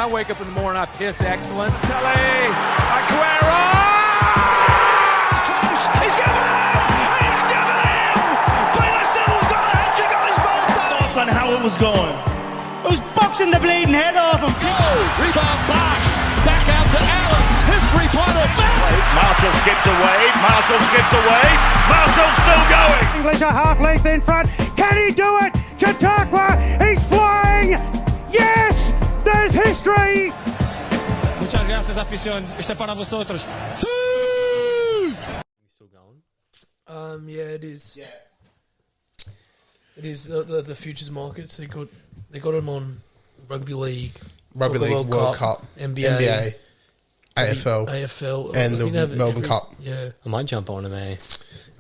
I wake up in the morning, I piss excellent. Telly, Aguero! Close, he's given him! He's given him! Bailasil's got a hat-trick on his birthday! Thoughts on how it was going? It was boxing the bleeding head off him. Rebound Bosch, back out to Allen, his three-pointer, Marshall skips away, Marshall's still going! English are half length in front, can he do it? Chautauqua, he's flying! Yes! There's history! Muchas gracias, afición. Este para vosotros. Still going? Yeah, it is. Yeah. It is the futures markets. They got them on rugby league, World Cup, NBA, AFL, and the Melbourne Cup. Yeah, I might jump on them, eh? it's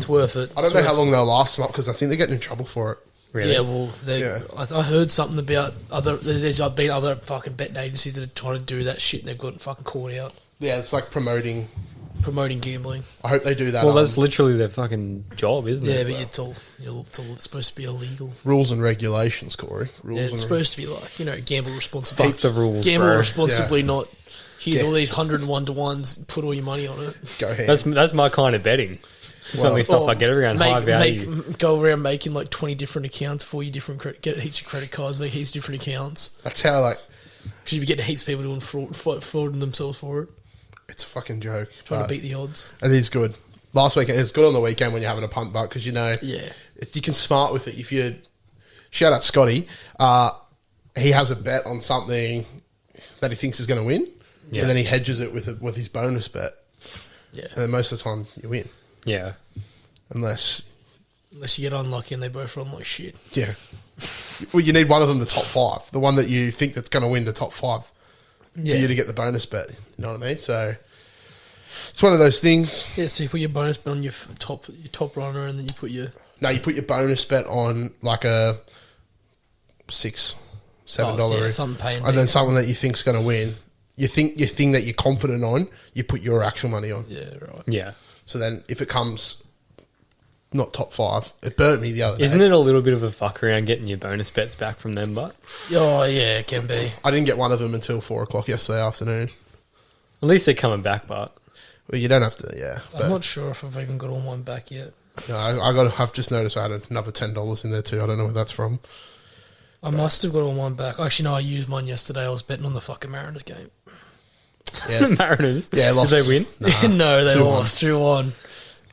worth it. I don't know how long they'll last them up because I think they're getting in trouble for it. Really? Yeah, well, I heard something about there's been other fucking betting agencies that are trying to do that shit and they've gotten fucking caught out. Yeah, it's like promoting gambling. I hope they do that. Well, that's literally their fucking job, isn't it? Yeah, but it's supposed to be illegal. Rules and regulations, Corey. It's supposed to be like, gamble responsibly. Fuck the rules, Gamble bro. responsibly, not here's all these 101 to ones, put all your money on it. Go ahead. That's my kind of betting. It's only stuff I get around high value. Go around making like 20 different accounts for you, get heaps of credit cards, make heaps of different accounts. That's how, Because you'd be getting heaps of people doing frauding themselves for it. It's a fucking joke. Trying to beat the odds. It is good. Last weekend, it's good on the weekend when you're having a punt buck because Yeah. you can smart with it. If you shout out Scotty, he has a bet on something that he thinks is going to win, and then he hedges it with his bonus bet. Yeah. And then most of the time you win. Yeah. Unless you get unlucky and they both run like shit. Yeah. Well, you need one of them the top five. The one that you think that's going to win the top five. Yeah. For you to get the bonus bet. You know what I mean? So it's one of those things. Yeah, so you put your bonus bet on your top runner and then you put your... No, you put your bonus bet on like a $6, $7 something paying and then someone that you think's going to win. You think your thing that you're confident on, you put your actual money on. Yeah, right. Yeah. So then if it comes not top five, it burnt me the other day. Isn't it a little bit of a fuck around getting your bonus bets back from them, but? Oh, yeah, it can be. I didn't get one of them until 4 o'clock yesterday afternoon. At least they're coming back, but. Well, you don't have to, yeah. I'm not sure if I've even got all mine back yet. No, I've just noticed I had another $10 in there too. I don't know where that's from. I must have got all mine back. Actually, no, I used mine yesterday. I was betting on the fucking Mariners game. Yeah. The Mariners? Yeah, lost. Did they win? Nah, no, they 2-1. lost 2-1.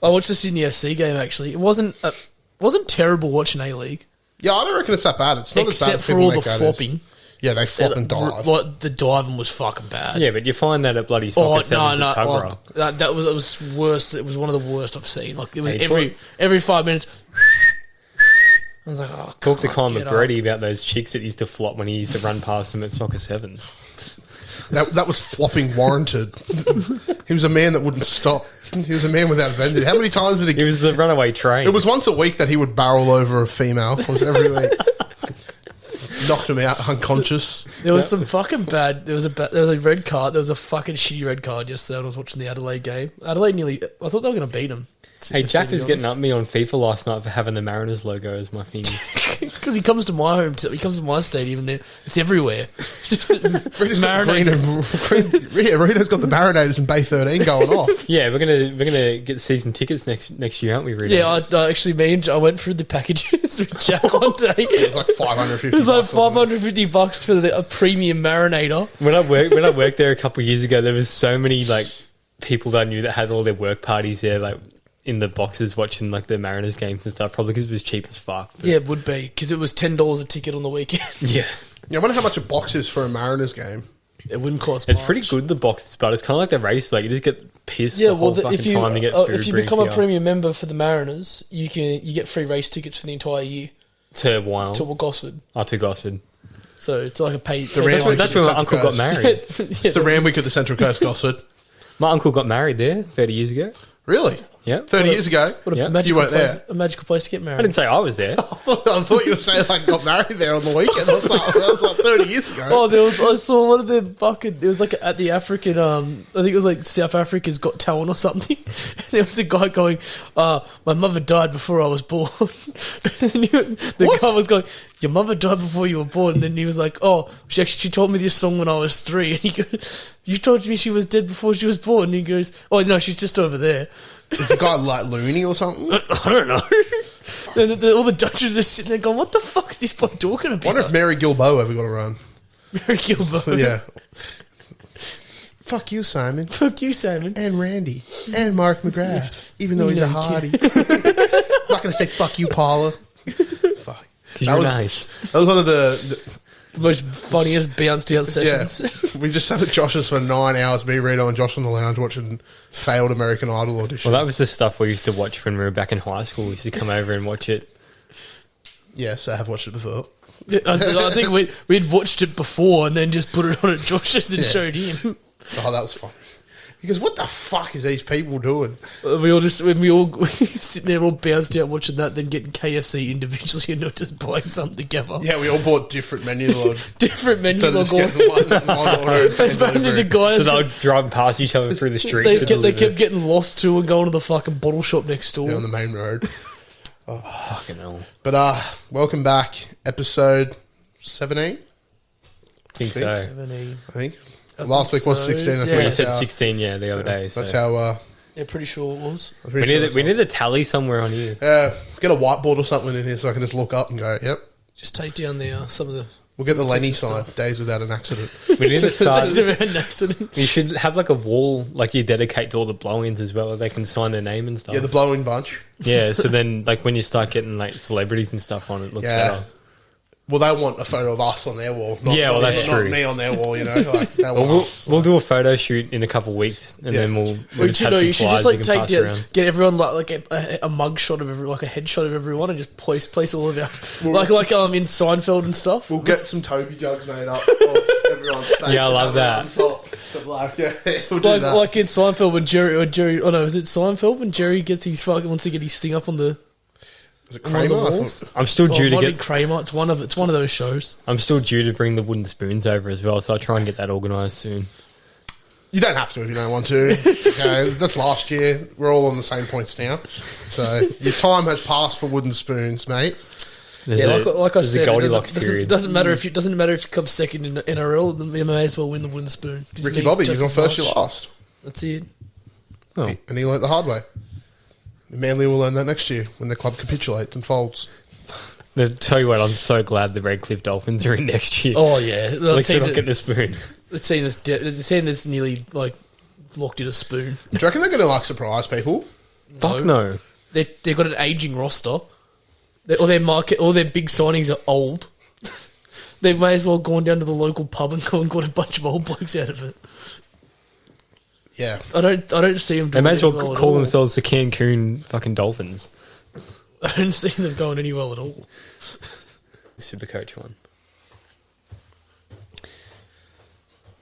I watched the Sydney FC game, actually. It wasn't terrible watching A-League. Yeah, I don't reckon it's that bad. It's not as bad except as for people all the make out it is. flopping. Yeah, they flop and dive. Like, the diving was fucking bad. Yeah, but you find that at bloody soccer sevens at Tuggerah. That was worse. It was one of the worst I've seen. Like, it was Hey, every 5 minutes. I was like, oh, Talk to Colin get McGrady about those chicks that used to flop when he used to run past them at soccer sevens. That was flopping warranted. He was a man that wouldn't stop. He was a man without vendor. How many times did he... It was the runaway train. It was once a week that he would barrel over a female. It was every week. Knocked him out unconscious. There was some fucking bad. There was a red card. There was a fucking shitty red card yesterday when I was watching the Adelaide game. Adelaide nearly... I thought they were going to beat them. Hey, Jack was getting up me on FIFA last night for having the Mariners logo as my thing. Because he comes to my home, he comes to my stadium, and it's everywhere. Just Rita's got the Marinators in Bay 13 going off. Yeah, we're gonna get season tickets next year, aren't we, Rita? Yeah, I went through the packages with Jack one day. It was like $550. It was like $550 for a premium Marinator. When I worked there a couple of years ago, there was so many like people that I knew that had all their work parties there, like in the boxes watching like the Mariners games and stuff. Probably because it was cheap as fuck. Yeah, it would be because it was $10 a ticket on the weekend. Yeah. Yeah, I wonder how much a box is for a Mariners game. It wouldn't cost It's much. pretty good, the boxes, but it's kind of like the race. Like, you just get pissed the whole fucking time to get food. If you become a premium member for the Mariners, you get free race tickets for the entire year. To Wyong. To Gosford. Oh, to Gosford. So it's like a paid... That's where my uncle got married. It's the Randwick of the Central Coast, Gosford. My uncle got married there 30 years ago. Really? Yeah. 30 years ago. What a Yeah. You magical weren't place, there. a magical place to get married. I didn't say I was there. I thought you were saying like got married there on the weekend. That was like 30 years ago. Oh, I saw one of the fucking. It was like at the African. I think it was like South Africa's Got Talent or something. And there was a guy going, "My mother died before I was born." The guy was going, "Your mother died before you were born." And then he was like, "Oh, she told me this song when I was 3." And he goes, "You told me she was dead before she was born." And he goes, "Oh no, she's just over there." Is the guy like loony or something? I don't know. And all the judges are just sitting there going, "What the fuck is this boy talking about?" I wonder if Mary Gilbo ever got a run. Mary Gilbo. Yeah. Fuck you, Simon. Fuck you, Simon. And Randy. And Mark McGrath. Even though he's a hottie. I'm not going to say fuck you, Paula. Fuck. You're nice. That was one of the The most funniest bounced out yeah. sessions. We just sat at Josh's for 9 hours, me, Rito, and Josh on the lounge watching failed American Idol auditions. Well, that was the stuff we used to watch when we were back in high school. We used to come over and watch it. Yes, I have watched it before. I think we'd watched it before and then just put it on at Josh's and Yeah. showed him. Oh, that was funny. He goes, what the fuck is these people doing? We all sitting there all bounced out watching that, then getting KFC individually and not just buying something together. Yeah, we all bought different menu logs. Different menu So log just getting one order and Apparently the delivery. guys So they were driving past each other through the streets. they to kept deliver. getting lost too and going to the fucking bottle shop next door. Yeah, on the main road. Fucking hell. But welcome back. Episode 17, I think so. 17. I think. I Last think week was so. 16. I Yeah. think We that's said how- 16, the other day. So. That's how... Yeah, pretty sure it was. I'm we pretty sure need a tally somewhere on here. get a whiteboard or something in here so I can just look up and go, yep. Just take down the some of the. We'll get the Lenny Texas sign, stuff. days without an accident. We need to start. Is there an accident? You should have like a wall, like you dedicate to all the blow-ins as well. They can sign their name and stuff. Yeah, the blowing bunch. Yeah, so then like when you start getting like celebrities and stuff on it, looks better. Well, they want a photo of us on their wall. Not, Yeah, well, not- that's not true. me on their wall, you know. Like, they want Well, us. we'll do a photo shoot in a couple of weeks, and Yeah. then we'll Well, just you have know, some you should flyers just we like can take pass the, around. get everyone like a mug shot of like a headshot of everyone and just place all of our like in Seinfeld and stuff. We'll get some Toby jugs made up of everyone's face. Yeah, I love and that. on top. But like, yeah, we'll do that. Like in Seinfeld when Jerry. Oh no, is it Seinfeld when Jerry gets his fucking wants to get his thing up on the Is it one of the Kramer? I walls? thought- I'm still Oh, due it to might be get. Kramer. It's one of those shows. I'm still due to bring the wooden spoons over as well, so I'll try and get that organised soon. You don't have to if you don't want to. Okay, that's last year. We're all on the same points now. So your time has passed for wooden spoons, mate. There's Yeah, like I there's said, a it Goldilocks doesn't period. matter if you come second in NRL. Then you may as well win the wooden spoon. 'Cause it Ricky means Bobby, just you're on as first, much. you're last. That's it. Oh. And he learnt the hard way. Manly will learn that next year when the club capitulates and folds. I'll tell you what, I'm so glad the Redcliffe Dolphins are in next year. Oh yeah, At least we're not getting a spoon. The team that's nearly like locked in a spoon. Do you reckon they're going to like surprise people? Fuck no. They've got an aging roster. All their big signings are old. They may as well gone down to the local pub and got a bunch of old blokes out of it. Yeah. I don't see them. They Doing may as well any at call all. themselves the Cancun fucking Dolphins. I don't see them going any well at all. Supercoach one.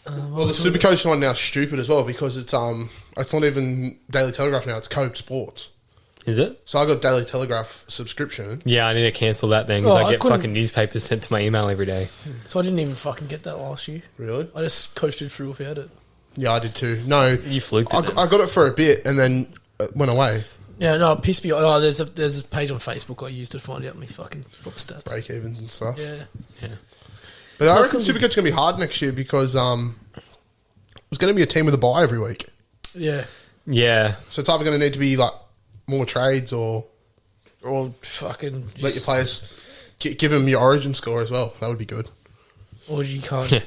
Well, the Supercoach one now is stupid as well because it's not even Daily Telegraph now, it's Code Sports. Is it? So I got Daily Telegraph subscription. Yeah, I need to cancel that then because Oh, I I get couldn't- fucking newspapers sent to my email every day. So I didn't even fucking get that last year. Really? I just coasted through without it. Yeah, I did too. No, You fluked it I, then. I got it for a bit and then it went away. Yeah, no, it pissed me off. Oh, there's a page on Facebook I used to find out my fucking proper stats. Break evens and stuff. Yeah. But So I reckon it could be- Supercoach is going to be hard next year because there's going to be a team with a bye every week. Yeah. Yeah. So it's either going to need to be like more trades or Or fucking... let your players give them your origin score as well. That would be good. Or you can't... Yeah.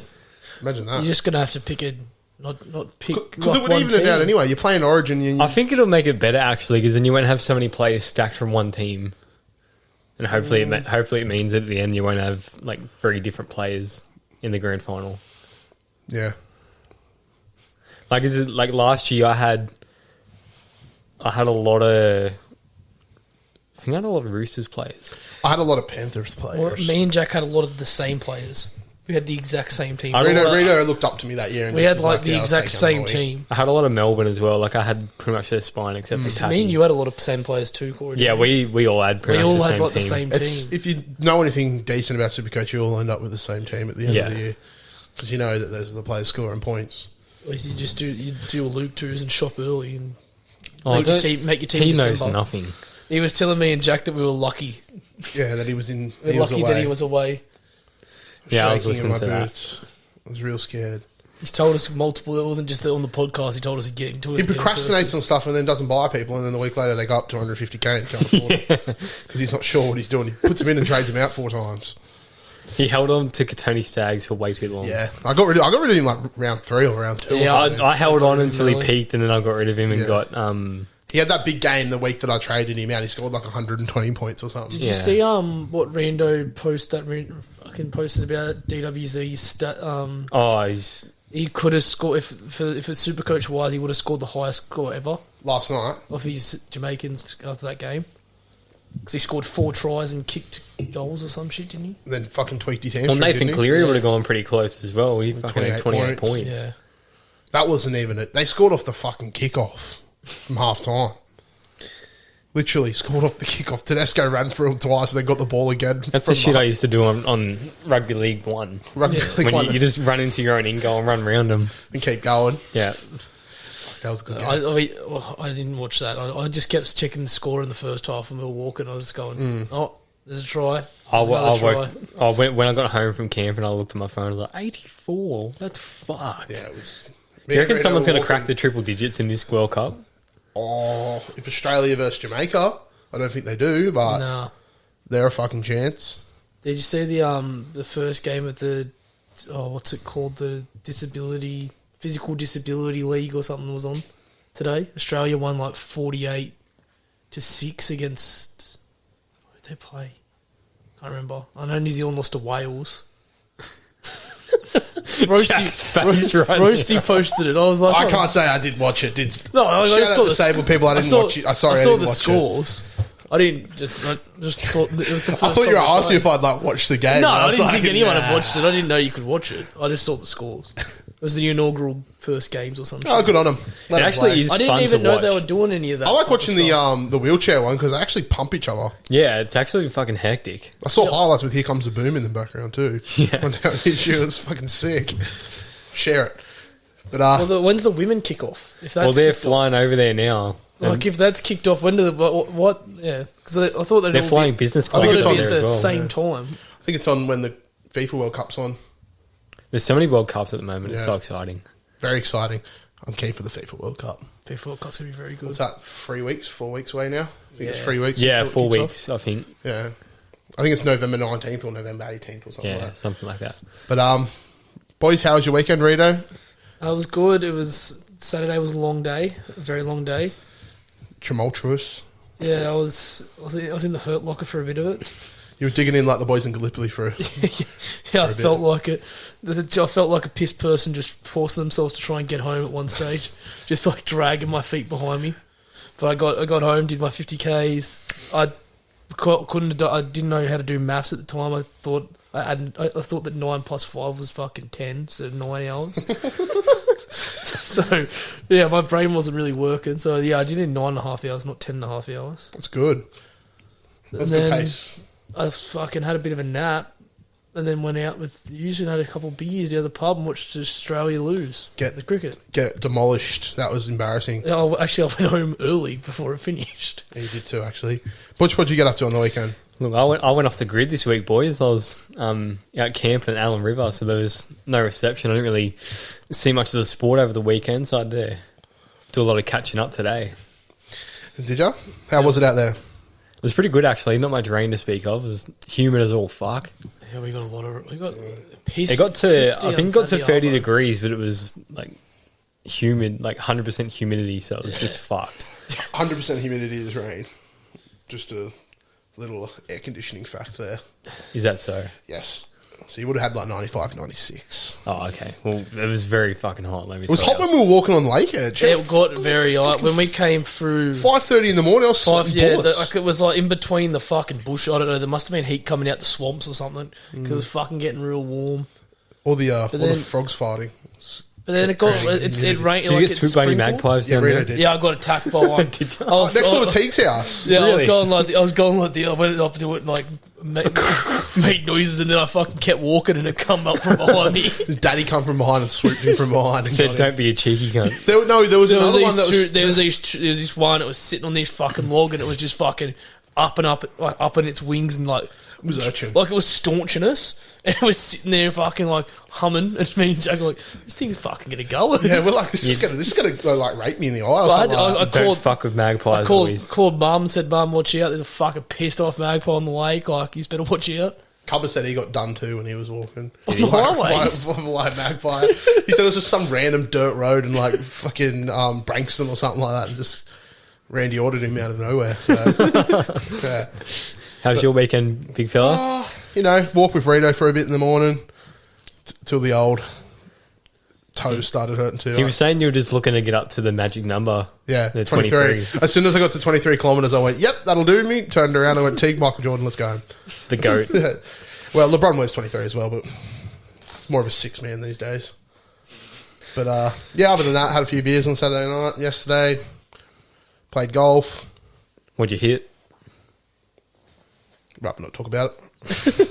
Imagine that. You're just going to have to pick a... Not pick... Because like it would one even it team. out anyway. You're playing origin. And I think it'll make it better actually because then you won't have so many players stacked from one team. And hopefully, hopefully it means at the end you won't have like 3 different players in the grand final. yeah. Like is it like last year I had a lot of I think I had a lot of Roosters players. I had a lot of Panthers players. Or me and Jack had a lot of the same players. We had the exact same team. Reno looked up to me that year. And we just had was like the yeah, I'll exact take same Emily. team. I had a lot of Melbourne as well. Like I had pretty much their spine except for So Tappy. me and you had a lot of same players too, Corey. Yeah, we all had pretty We much all the had same like team. the same It's, team. if you know anything decent about Supercoach, you all end up with the same team at the end of the year. Because you know that those are the players scoring points. Or you just do a Luke twos and shop early and Oh, make your team. He knows December. nothing. He was telling me and Jack that we were lucky. Yeah, that he was in. We He were was lucky away. that he was away. Yeah, I was Shaking in listening my to boots. I was real scared. He's told us multiple. It wasn't just on the podcast. He told us He procrastinates on stuff and then doesn't buy people, and then a week later they go up to 150k and can't afford it because he's not sure what he's doing. He puts them in and trades them out 4 times. He held on to Katoni Staggs for way too long. Yeah, I got rid of him like round 3 or round 2. Yeah, or something. I held on until he Really? peaked, and then I got rid of him and Yeah. got He had that big game the week that I traded him out. He scored like 120 points or something. Did you see what Rando fucking posted about DWZ's stat? he's He could have scored if it's Supercoach wise, he would have scored the highest score ever Last night. of his Jamaicans after that game because he scored 4 tries and kicked goals or some shit, didn't he? Then fucking tweaked his well, hamstring. Nathan didn't he? Cleary would have gone pretty close as well. He fucking had 28 28 points. Yeah. That wasn't even it. They scored off the fucking kickoff from half time. Literally scored off the kickoff. Tedesco ran through him twice and then got the ball again. That's the shit I used to do on Rugby League 1. Rugby League When one you just run into your own in goal and run around them. and keep going. Yeah. That was a good game. I didn't watch that. I just kept checking the score in the first half and we were walking. I was just going, oh, there's a try. There's another try. When I got home from camp and I looked at my phone, I was like, 84? That's fucked. Yeah, it was. You reckon someone's going to crack the triple digits in this World Cup? Oh, if Australia versus Jamaica, I don't think they do, but Nah. they're a fucking chance. Did you see the first game of the what's it called, the physical disability league or something was on today? Australia won like 48-6 against who did they play? Can't remember. I know New Zealand lost to Wales. Roasty posted it. I was like, I can't say I did watch it. No, I Shout saw out the disabled people. I didn't watch it. I saw didn't the watch scores. I didn't just. I just thought it was the first. I thought you were time I asking played. if I'd like watch the game. No, I I was didn't like, think anyone nah. had watched it. I didn't know you could watch it. I just saw the scores. It was the inaugural first games or something. Oh, good on them. It actually is I didn't fun even to know watch. they were doing any of that. I like type of watching stuff. the wheelchair one because they actually pump each other. Yeah, it's actually fucking hectic. I saw highlights with "Here Comes the Boom" in the background too. Yeah. On down the issue, it was fucking sick. Share it. But When's the women kick off? If that's Well, they're kicked flying over there now. off. Like if that's kicked off, when do the what? Yeah, because I thought They're flying business class think it's over be there at the as well. same time. I think it's on when the FIFA World Cup's on. There's so many World Cups at the moment. It's Yeah. so exciting. Very exciting. I'm keen for the FIFA World Cup. FIFA World Cup's gonna be very good. What's that? 3 weeks, 4 weeks away now. I think it's 3 weeks. Yeah, until it 4 kicks weeks, I think. off. Yeah, I think it's November 19th or November 18th or something Yeah, like that. something like that. But boys, how was your weekend, Rito? It was good. It was Saturday was a long day, a very long day. Tumultuous. Yeah, I was in the hurt locker for a bit of it. You were digging in like the boys in Gallipoli for a Yeah, I bit. felt like it. I felt like a pissed person just forcing themselves to try and get home at one stage, just like dragging my feet behind me. But I got home, did my 50Ks. I didn't know how to do maths at the time. I thought that 9 plus 5 was fucking 10 instead of 9 hours. So yeah, my brain wasn't really working. So yeah, I did it in 9.5 hours, not 10.5 hours. That's good. That's And good then pace. I fucking had a bit of a nap, and then went out with usually had a couple of beers down the pub and watched Australia lose the cricket. Get demolished. That was embarrassing. I went home early before it finished. Yeah, you did too, actually. What'd you get up to on the weekend? Look, I went off the grid this week, boys. I was out camping at Allen River, so there was no reception. I didn't really see much of the sport over the weekend, so I had to do a lot of catching up today. Did you? How was it out there? It was pretty good, actually. Not much rain to speak of. It was humid as all fuck. Yeah, we got a lot of. We got pissed. It got to, pissed I think it on got to Saturday 30 Arvo. degrees, but it was like humid, like 100% humidity, so it was just fucked. 100% humidity is rain. Just a little air conditioning fact there. Is that so? Yes. So you would have had like 95, 96. Oh, okay. Well, it was very fucking hot, let me It was tell hot you. when we were walking on Lake Edge. It got very hot when we came through. 5:30 in the morning, I was sweating bullets. It was like in between the fucking bush. I don't know. There must have been heat coming out the swamps or something because it was fucking getting real warm. All the then- frogs fighting. But then it rained. Did you get swooped by any magpies Yeah, down Reno there? did. Yeah, I got attacked by one. Did you? I was, Next door I- to Teague's house. Yeah, Really? I went up to it and like made noises, and then I fucking kept walking, and it come up from behind me. His daddy come from behind and swooped him from behind. And Said, got him. don't be a cheeky cunt. There was another one that was... There was this one that was sitting on this fucking log, and it was just fucking up and up, like up in its wings, and like It was urchin. like it was staunching us, and it was sitting there fucking like humming, and me and Jack were like, this thing's fucking gonna go. Yeah, we're like, this is gonna like rape me in the eye or So I something had- like I that. Don't called- fuck with magpies, boys. called mum, said, Mum, watch out, there's a fucking pissed off magpie on the lake, like, you better watch out. Cubba said he got done too when he was walking. On the highways? By a magpie. He said it was just some random dirt road in like fucking Brankston or something like that, and just Randy ordered him out of nowhere. So, yeah. How's your weekend, big fella? You know, walk with Rito for a bit in the morning till the old toes started hurting too. He was saying you were just looking to get up to the magic number. Yeah, The 23. As soon as I got to 23 kilometres, I went, yep, that'll do me. Turned around and went, Teague, Michael Jordan, let's go home. The GOAT. Well, LeBron wears 23 as well, but more of a six-man these days. But, yeah, other than that, had a few beers on Saturday night, yesterday. Played golf. What'd you hit? Rather not talk about it.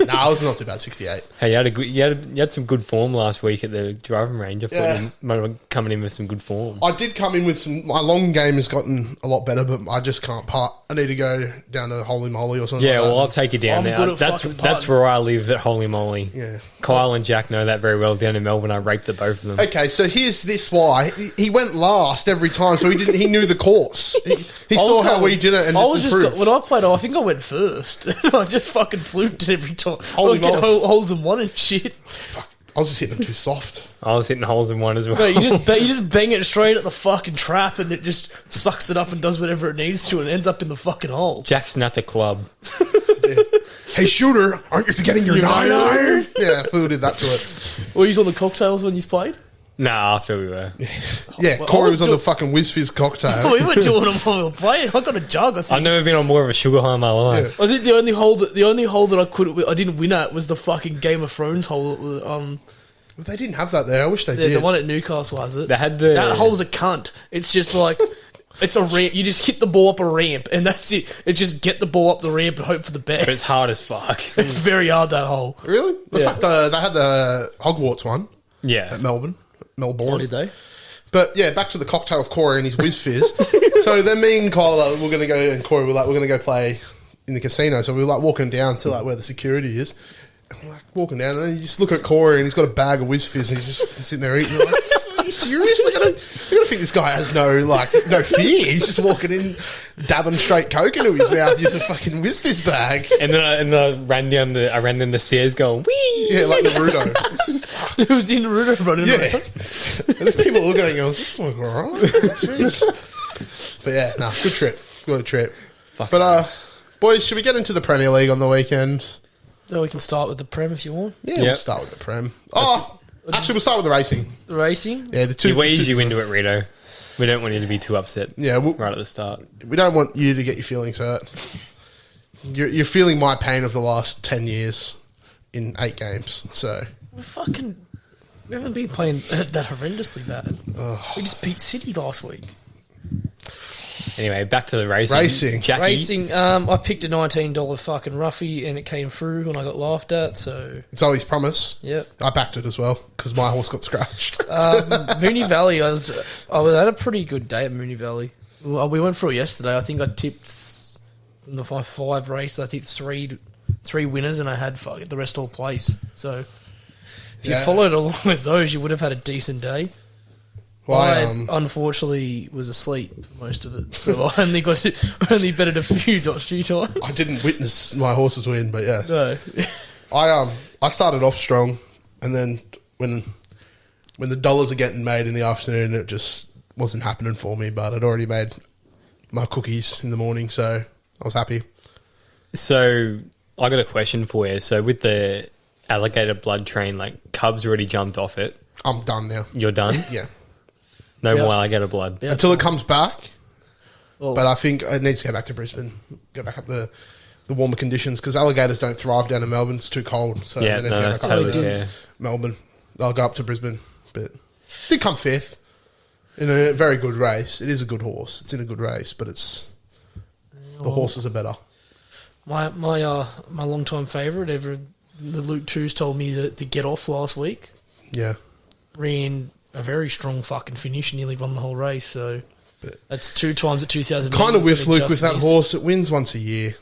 Nah, it was not too bad, 68. Hey, you had some good form last week at the driving range. I thought Yeah. you might have coming in with some good form. I did come in with some... My long game has gotten a lot better, but I just can't putt. I need to go down to Holy Moly or something Yeah, like that. well, I'll take you down I'm there. good at That's fucking that's putting. where I live at Holy Moly. Yeah. Kyle and Jack know that very well. Down in Melbourne, I raped the both of them. Okay, so here's this why. He went last every time, so he knew the course. He saw how we did it and just improved. when I played, I think I went first. I just fucking fluked every time. I Holy was getting moly. holes in one and shit. Fuck, I was just hitting them too soft. I was hitting holes in one as well. No, you just bang it straight at the fucking trap, and it just sucks it up and does whatever it needs to, and ends up in the fucking hole. Jack snapped a club. Hey, shooter, aren't you forgetting your Your 9-iron? Yeah, Phil did that to it. Were you on the cocktails when you played? Nah, after we were. Yeah, Well, I Corey was was on the doing- fucking Whiz Fizz cocktail. We were doing them while we were playing. I got a jug, I think. I've never been on more of a sugar high in my life. I think the only hole that I didn't win at was the fucking Game of Thrones hole. Well, they didn't have that there. I wish they did. The one at Newcastle has it. They had the- that hole's a cunt. It's just like it's a ramp. You just hit the ball up a ramp, and that's it. It just get the ball up the ramp and hope for the best. But it's hard as fuck. It's very hard, that hole. Really? It's Yeah. like they had the Hogwarts one Yeah. at Melbourne. Oh, did they? But yeah, back to the cocktail of Corey and his Whiz Fizz. So then me and Kyle, we're going to go, and Corey were like, we're going to go play in the casino. So we were like walking down to like where the security is. And we're like walking down, and then you just look at Corey, and he's got a bag of Whiz Fizz, and he's just sitting there eating. We're like, are you serious? They're gonna think this guy has no fear. He's just walking in, dabbing straight coke into his mouth, using a fucking Whiz Fizz bag. And then I ran down the stairs going, wee! Yeah, like Naruto. It was in Naruto running Yeah. around. And there's people looking at it going, this looks alright. Jeez. But yeah, nah, good trip. Good trip. But boys, should we get into the Premier League on the weekend? So we can start with the Prem if you want. Yeah, Yep. we'll start with the Prem. Oh, actually, we'll start with the racing. The racing. Yeah, the two. You ease two- you into it, Rito. We don't want you to be too upset Yeah, right at the start. we don't want you to get your feelings hurt. You're feeling my pain of the last 10 years in 8 games. So We haven't been playing that horrendously bad. We just beat City last week. Anyway, back to the racing. Racing. Jackie, Racing. I picked a $19 fucking roughie, and it came through, and I got laughed at. So it's always promise. yep. I backed it as well because my horse got scratched. Mooney Valley. I was at a pretty good day at Mooney Valley. Well, we went through it yesterday. I think I tipped from the 5 races. I tipped three winners, and I had the rest all place. So if you Yeah. followed along with those, you would have had a decent day. Well, I unfortunately was asleep for most of it, so I only betted a few times. I didn't witness my horses win, but yeah. No. I started off strong, and then when the dollars are getting made in the afternoon, it just wasn't happening for me. But I'd already made my cookies in the morning, so I was happy. So I got a question for you. So with the alligator blood train, like Cubs already jumped off it. I'm done now. You're done? Yeah, No Yeah. more alligator blood. Yeah. until it comes back. Well, But I think it needs to go back to Brisbane, go back up the warmer conditions because alligators don't thrive down in Melbourne. It's too cold. So Yeah, they need no, to go that's back up totally to fair. Melbourne. I'll go up to Brisbane, but did come fifth in a very good race. It is a good horse. It's in a good race, but the horses are better. My long time favourite ever, the Luke 2's told me to get off last week. Yeah. Ran a very strong fucking finish, nearly won the whole race. So that's 2 times at 2,000. Kind of with Luke with that horse. It wins once a year.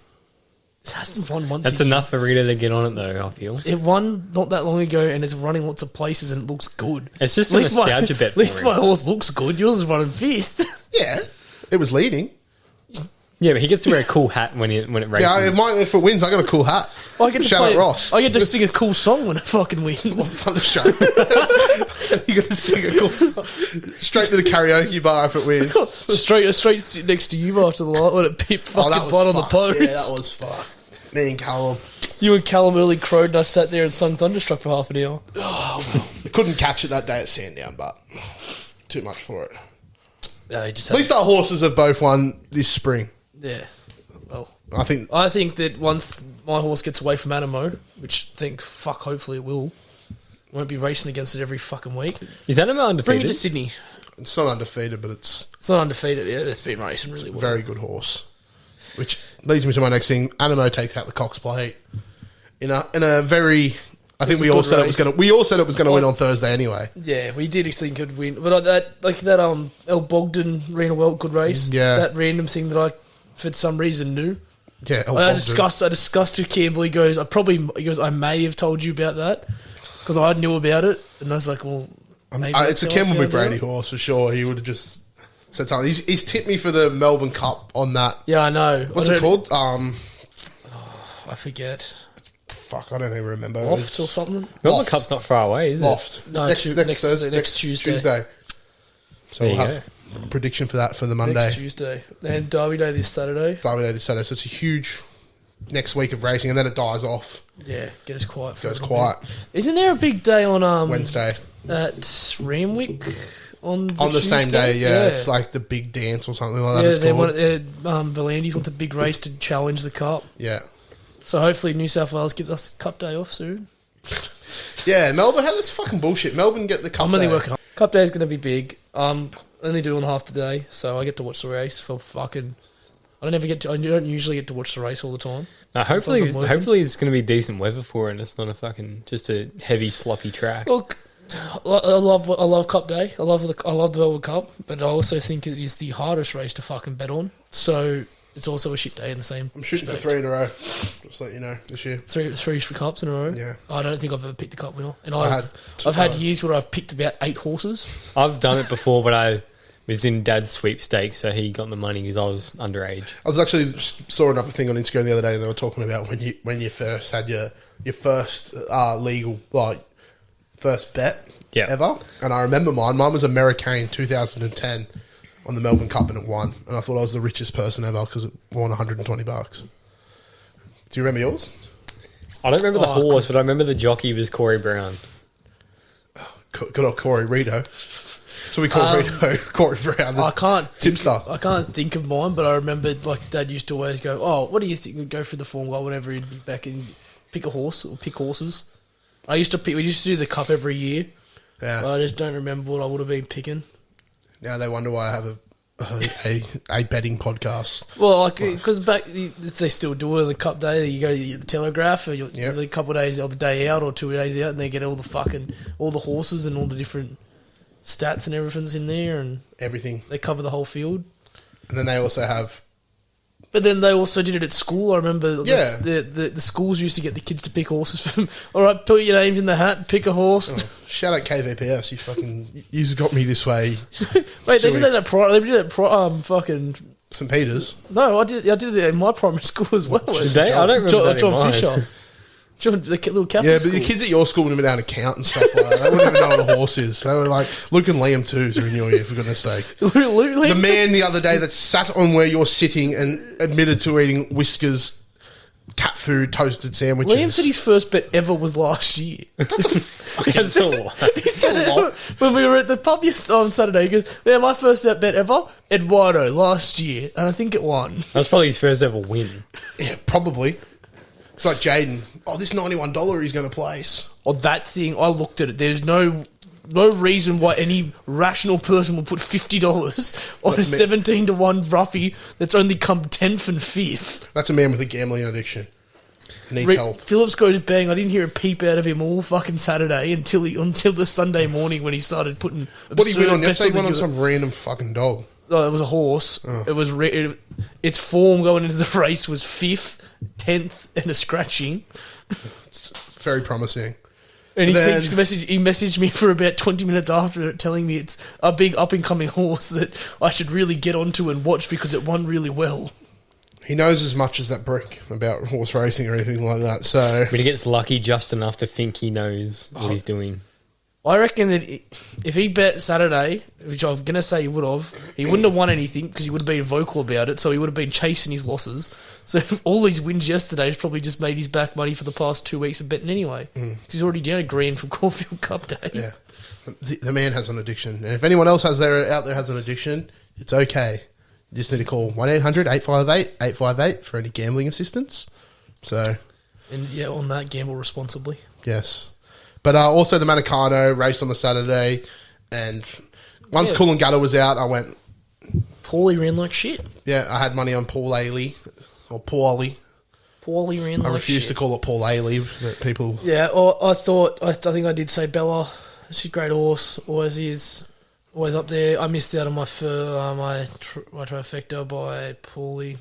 It hasn't won once. That's enough for Rita to get on it, though, I feel. It won not that long ago, and it's running lots of places, and it looks good. It's just a nostalgia bet At least for my him. horse looks good. Yours is running fifth. Yeah. It was leading. Yeah, but he gets to wear a cool hat when it races. Yeah, if it wins, I got a cool hat. I get to Shout play, out Ross. I get to sing a cool song when it fucking wins. On the show. You're going to sing a cool song. Straight to the karaoke bar if it wins. straight sit next to you after the light when it pipped fucking butt on the post. Yeah, that was fun. Me and Callum. You and Callum early crowed, and I sat there and sung Thunderstruck for half an hour. I couldn't catch it that day at Sandown, but too much for it. Yeah, he just At least our horses have both won this spring. yeah. Well, I think that once my horse gets away from Animo, which hopefully it will, won't be racing against it every fucking week. Is Animo undefeated? Bring it to Sydney. it's not undefeated, but it's It's not undefeated. Yeah, it's been racing really a well. very good horse. Which leads me to my next thing. Animo takes out the Cox Plate in a very. I think It's we a all good said it race. was going to. We all said it was going to win on Thursday anyway. Yeah, we did think it would win, but El Bogdan ran a good race. Yeah. That random thing that I, for some reason, knew. Yeah, I discussed to Campbell. He goes, I may have told you about that because I knew about it, and I was like, well, maybe it's a that's how I Campbell found McBrady out. horse for sure. He would have just said something. He's tipped me for the Melbourne Cup on that. Yeah, I know. What's it called? I forget. Fuck, I don't even remember. Loft It's or something. Melbourne Loft. Cup's not far away, is it? Loft. No, next next Tuesday. So There we'll you have a prediction for that for the Monday. Next Tuesday. And Derby Day this Saturday. Derby Day this Saturday. So it's a huge next week of racing, and then it dies off. Yeah, goes quiet. For a Goes little quiet. bit. Isn't there a big day on Wednesday. at Randwick on The same Tuesday? day, yeah. It's like the big dance or something like that. Yeah, it's they called. want Volandis wants a big race to challenge the Cup. Yeah. So hopefully New South Wales gives us Cup Day off soon. Yeah, Melbourne had this fucking bullshit. Melbourne get the Cup I'm only day. working on Cup Day is going to be big. Only doing half the day, so I get to watch the race for fucking. I don't usually get to watch the race all the time. Hopefully Sometimes I'm working. it's going to be decent weather for it, and it's not a fucking just a heavy sloppy track. Look, I love Cup Day. I love the Melbourne Cup, but I also think it is the hardest race to fucking bet on. So it's also a shit day in the same. I'm shooting for state. 3 in a row. Just to let you know, this year. Three cups in a row. Yeah. I don't think I've ever picked the cup winner, and I I've had years where I've picked about 8 horses. I've done it before, but I was in Dad's sweepstakes, so he got the money because I was underage. I was actually saw another thing on Instagram the other day, and they were talking about when you first had your first legal first bet ever. And I remember mine. Mine was American 2010 on the Melbourne Cup, and it won. And I thought I was the richest person ever because it won $120. Do you remember yours? I don't remember the horse, but I remember the jockey was Corey Brown. Good old Corey Rito. So we call Rito Corey Brown. The I can't tipster. I can't think of mine, but I remember Dad used to always go, "Oh, what do you think?" We'd go through the formula whenever he'd be back and pick a horse or pick horses. We used to do the cup every year. Yeah. I just don't remember what I would have been picking. Now they wonder why I have a betting podcast. Well, because back they still do it on the Cup Day. You go to the Telegraph, or a couple of days, or the day out, or 2 days out, and they get all the horses and all the different stats and everything's in there, and Everything. they cover the whole field. And then they also have... But then they also did it at school. I remember Yeah. the schools used to get the kids to pick horses from. All right, put your names in the hat, pick a horse. Shout out KVPS. You got me this way. Wait, they did that fucking. St. Peter's. No, I did it in my primary school as well. Did they? I don't remember that in John mine. Fisher. The little Catholic Yeah, but school. the kids at your school wouldn't have been able to count and stuff like that. They wouldn't even know what a horse is. They were like, Luke and Liam too are in your year, for goodness sake. The man the other day that sat on where you're sitting and admitted to eating Whiskers, cat food, toasted sandwiches. Liam said his first bet ever was last year. That's a lot. He said it when we were at the pub on Saturday. He goes, "Yeah, my first bet ever, Eduardo, last year, and I think it won." That was probably his first ever win. Yeah, probably. It's like Jaden. Oh, this $91 he's going to place. on that thing, I looked at it. There's no reason why any rational person would put $50 on a 17-1 roughie that's only come 10th and 5th. That's a man with a gambling addiction. He needs help. Phillips goes bang. I didn't hear a peep out of him all fucking Saturday until the Sunday morning when he started putting. What did he win on yesterday? He won on some random fucking dog. Oh, it was a horse. Oh. It was its form going into the race was 5th, 10th, and a scratching. It's very promising. And he messaged me for about 20 minutes after it, telling me it's a big up-and-coming horse that I should really get onto and watch because it won really well. He knows as much as that brick about horse racing or anything like that, so... But he gets lucky just enough to think he knows what he's doing. I reckon that if he bet Saturday, which I'm going to say he would have, he wouldn't have won anything because he would have been vocal about it, so he would have been chasing his losses. So all these wins yesterday has probably just made his back money for the past 2 weeks of betting anyway. Because he's already down $1,000 from Caulfield Cup Day. Yeah. The man has an addiction. And if anyone else out there has an addiction, it's okay. You just need to call 1-800-858-858 for any gambling assistance. So... And yeah, on that, gamble responsibly. Yes. But also the Manicano raced on the Saturday, and once Coolangatta was out, I went... Paulie ran like shit. Yeah, I had money on Paul Ailey, or Paulie. Paulie ran like shit. I refuse to call it Paul Ailey, but people... Yeah, I think I did say Bella. She's a great horse, always is. Always up there. I missed out on my trifecta by Paulie.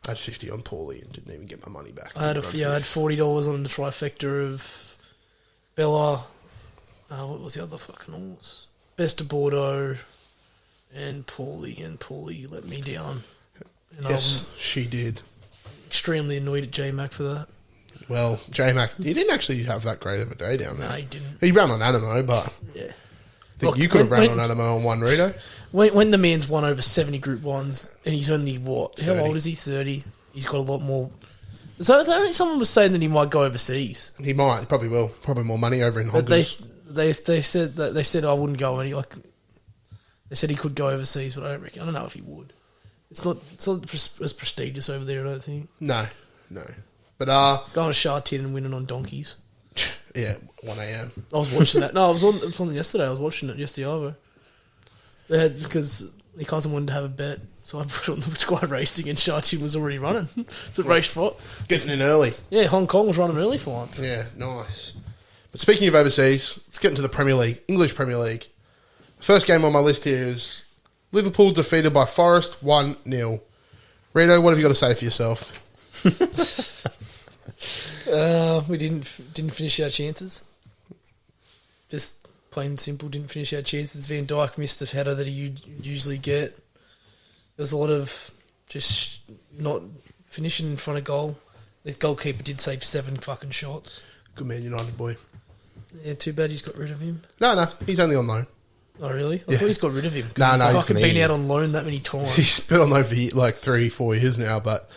I had 50 on Paulie and didn't even get my money back. I had $40 on the trifecta of Bella. What was the other fucking horse? Best of Bordeaux and Paulie let me down. And yes, she did. Extremely annoyed at J-Mac for that. Well, J-Mac, he didn't actually have that great of a day down there. No, he didn't. He ran on Animo, but yeah. I think you could have ran on Animo on one Rito. When the man's won over 70 Group 1s and he's only, what? 30. How old is he? 30. He's got a lot more... So I think someone was saying that he might go overseas. He might. He probably will. Probably more money over in But Honduras. they said I wouldn't go any. They said he could go overseas, but I don't know if he would. It's not as prestigious over there, I don't think. No. But go on a Shah tin and winning on donkeys. Yeah, 1 a.m. I was watching that. No, it was on yesterday. I was watching it yesterday because my cousin wanted to have a bet, so I put it on the Sky Racing, and Shah tin was already running. So race for Getting in early. Yeah, Hong Kong was running early for once. Yeah, nice. But speaking of overseas, let's get into the Premier League, English Premier League. First game on my list here is Liverpool defeated by Forest 1-0. Rito, what have you got to say for yourself? We didn't finish our chances. Just plain and simple, didn't finish our chances. Van Dijk missed a header that he usually get. There was a lot of just not finishing in front of goal. The goalkeeper did save 7 fucking shots. Good Man United boy. Yeah, too bad he's got rid of him. No, he's only on loan. Oh, really? I Yeah. thought he's got rid of him. No, he's he's fucking been out on loan that many times. He's been on loan for like 3-4 years now, but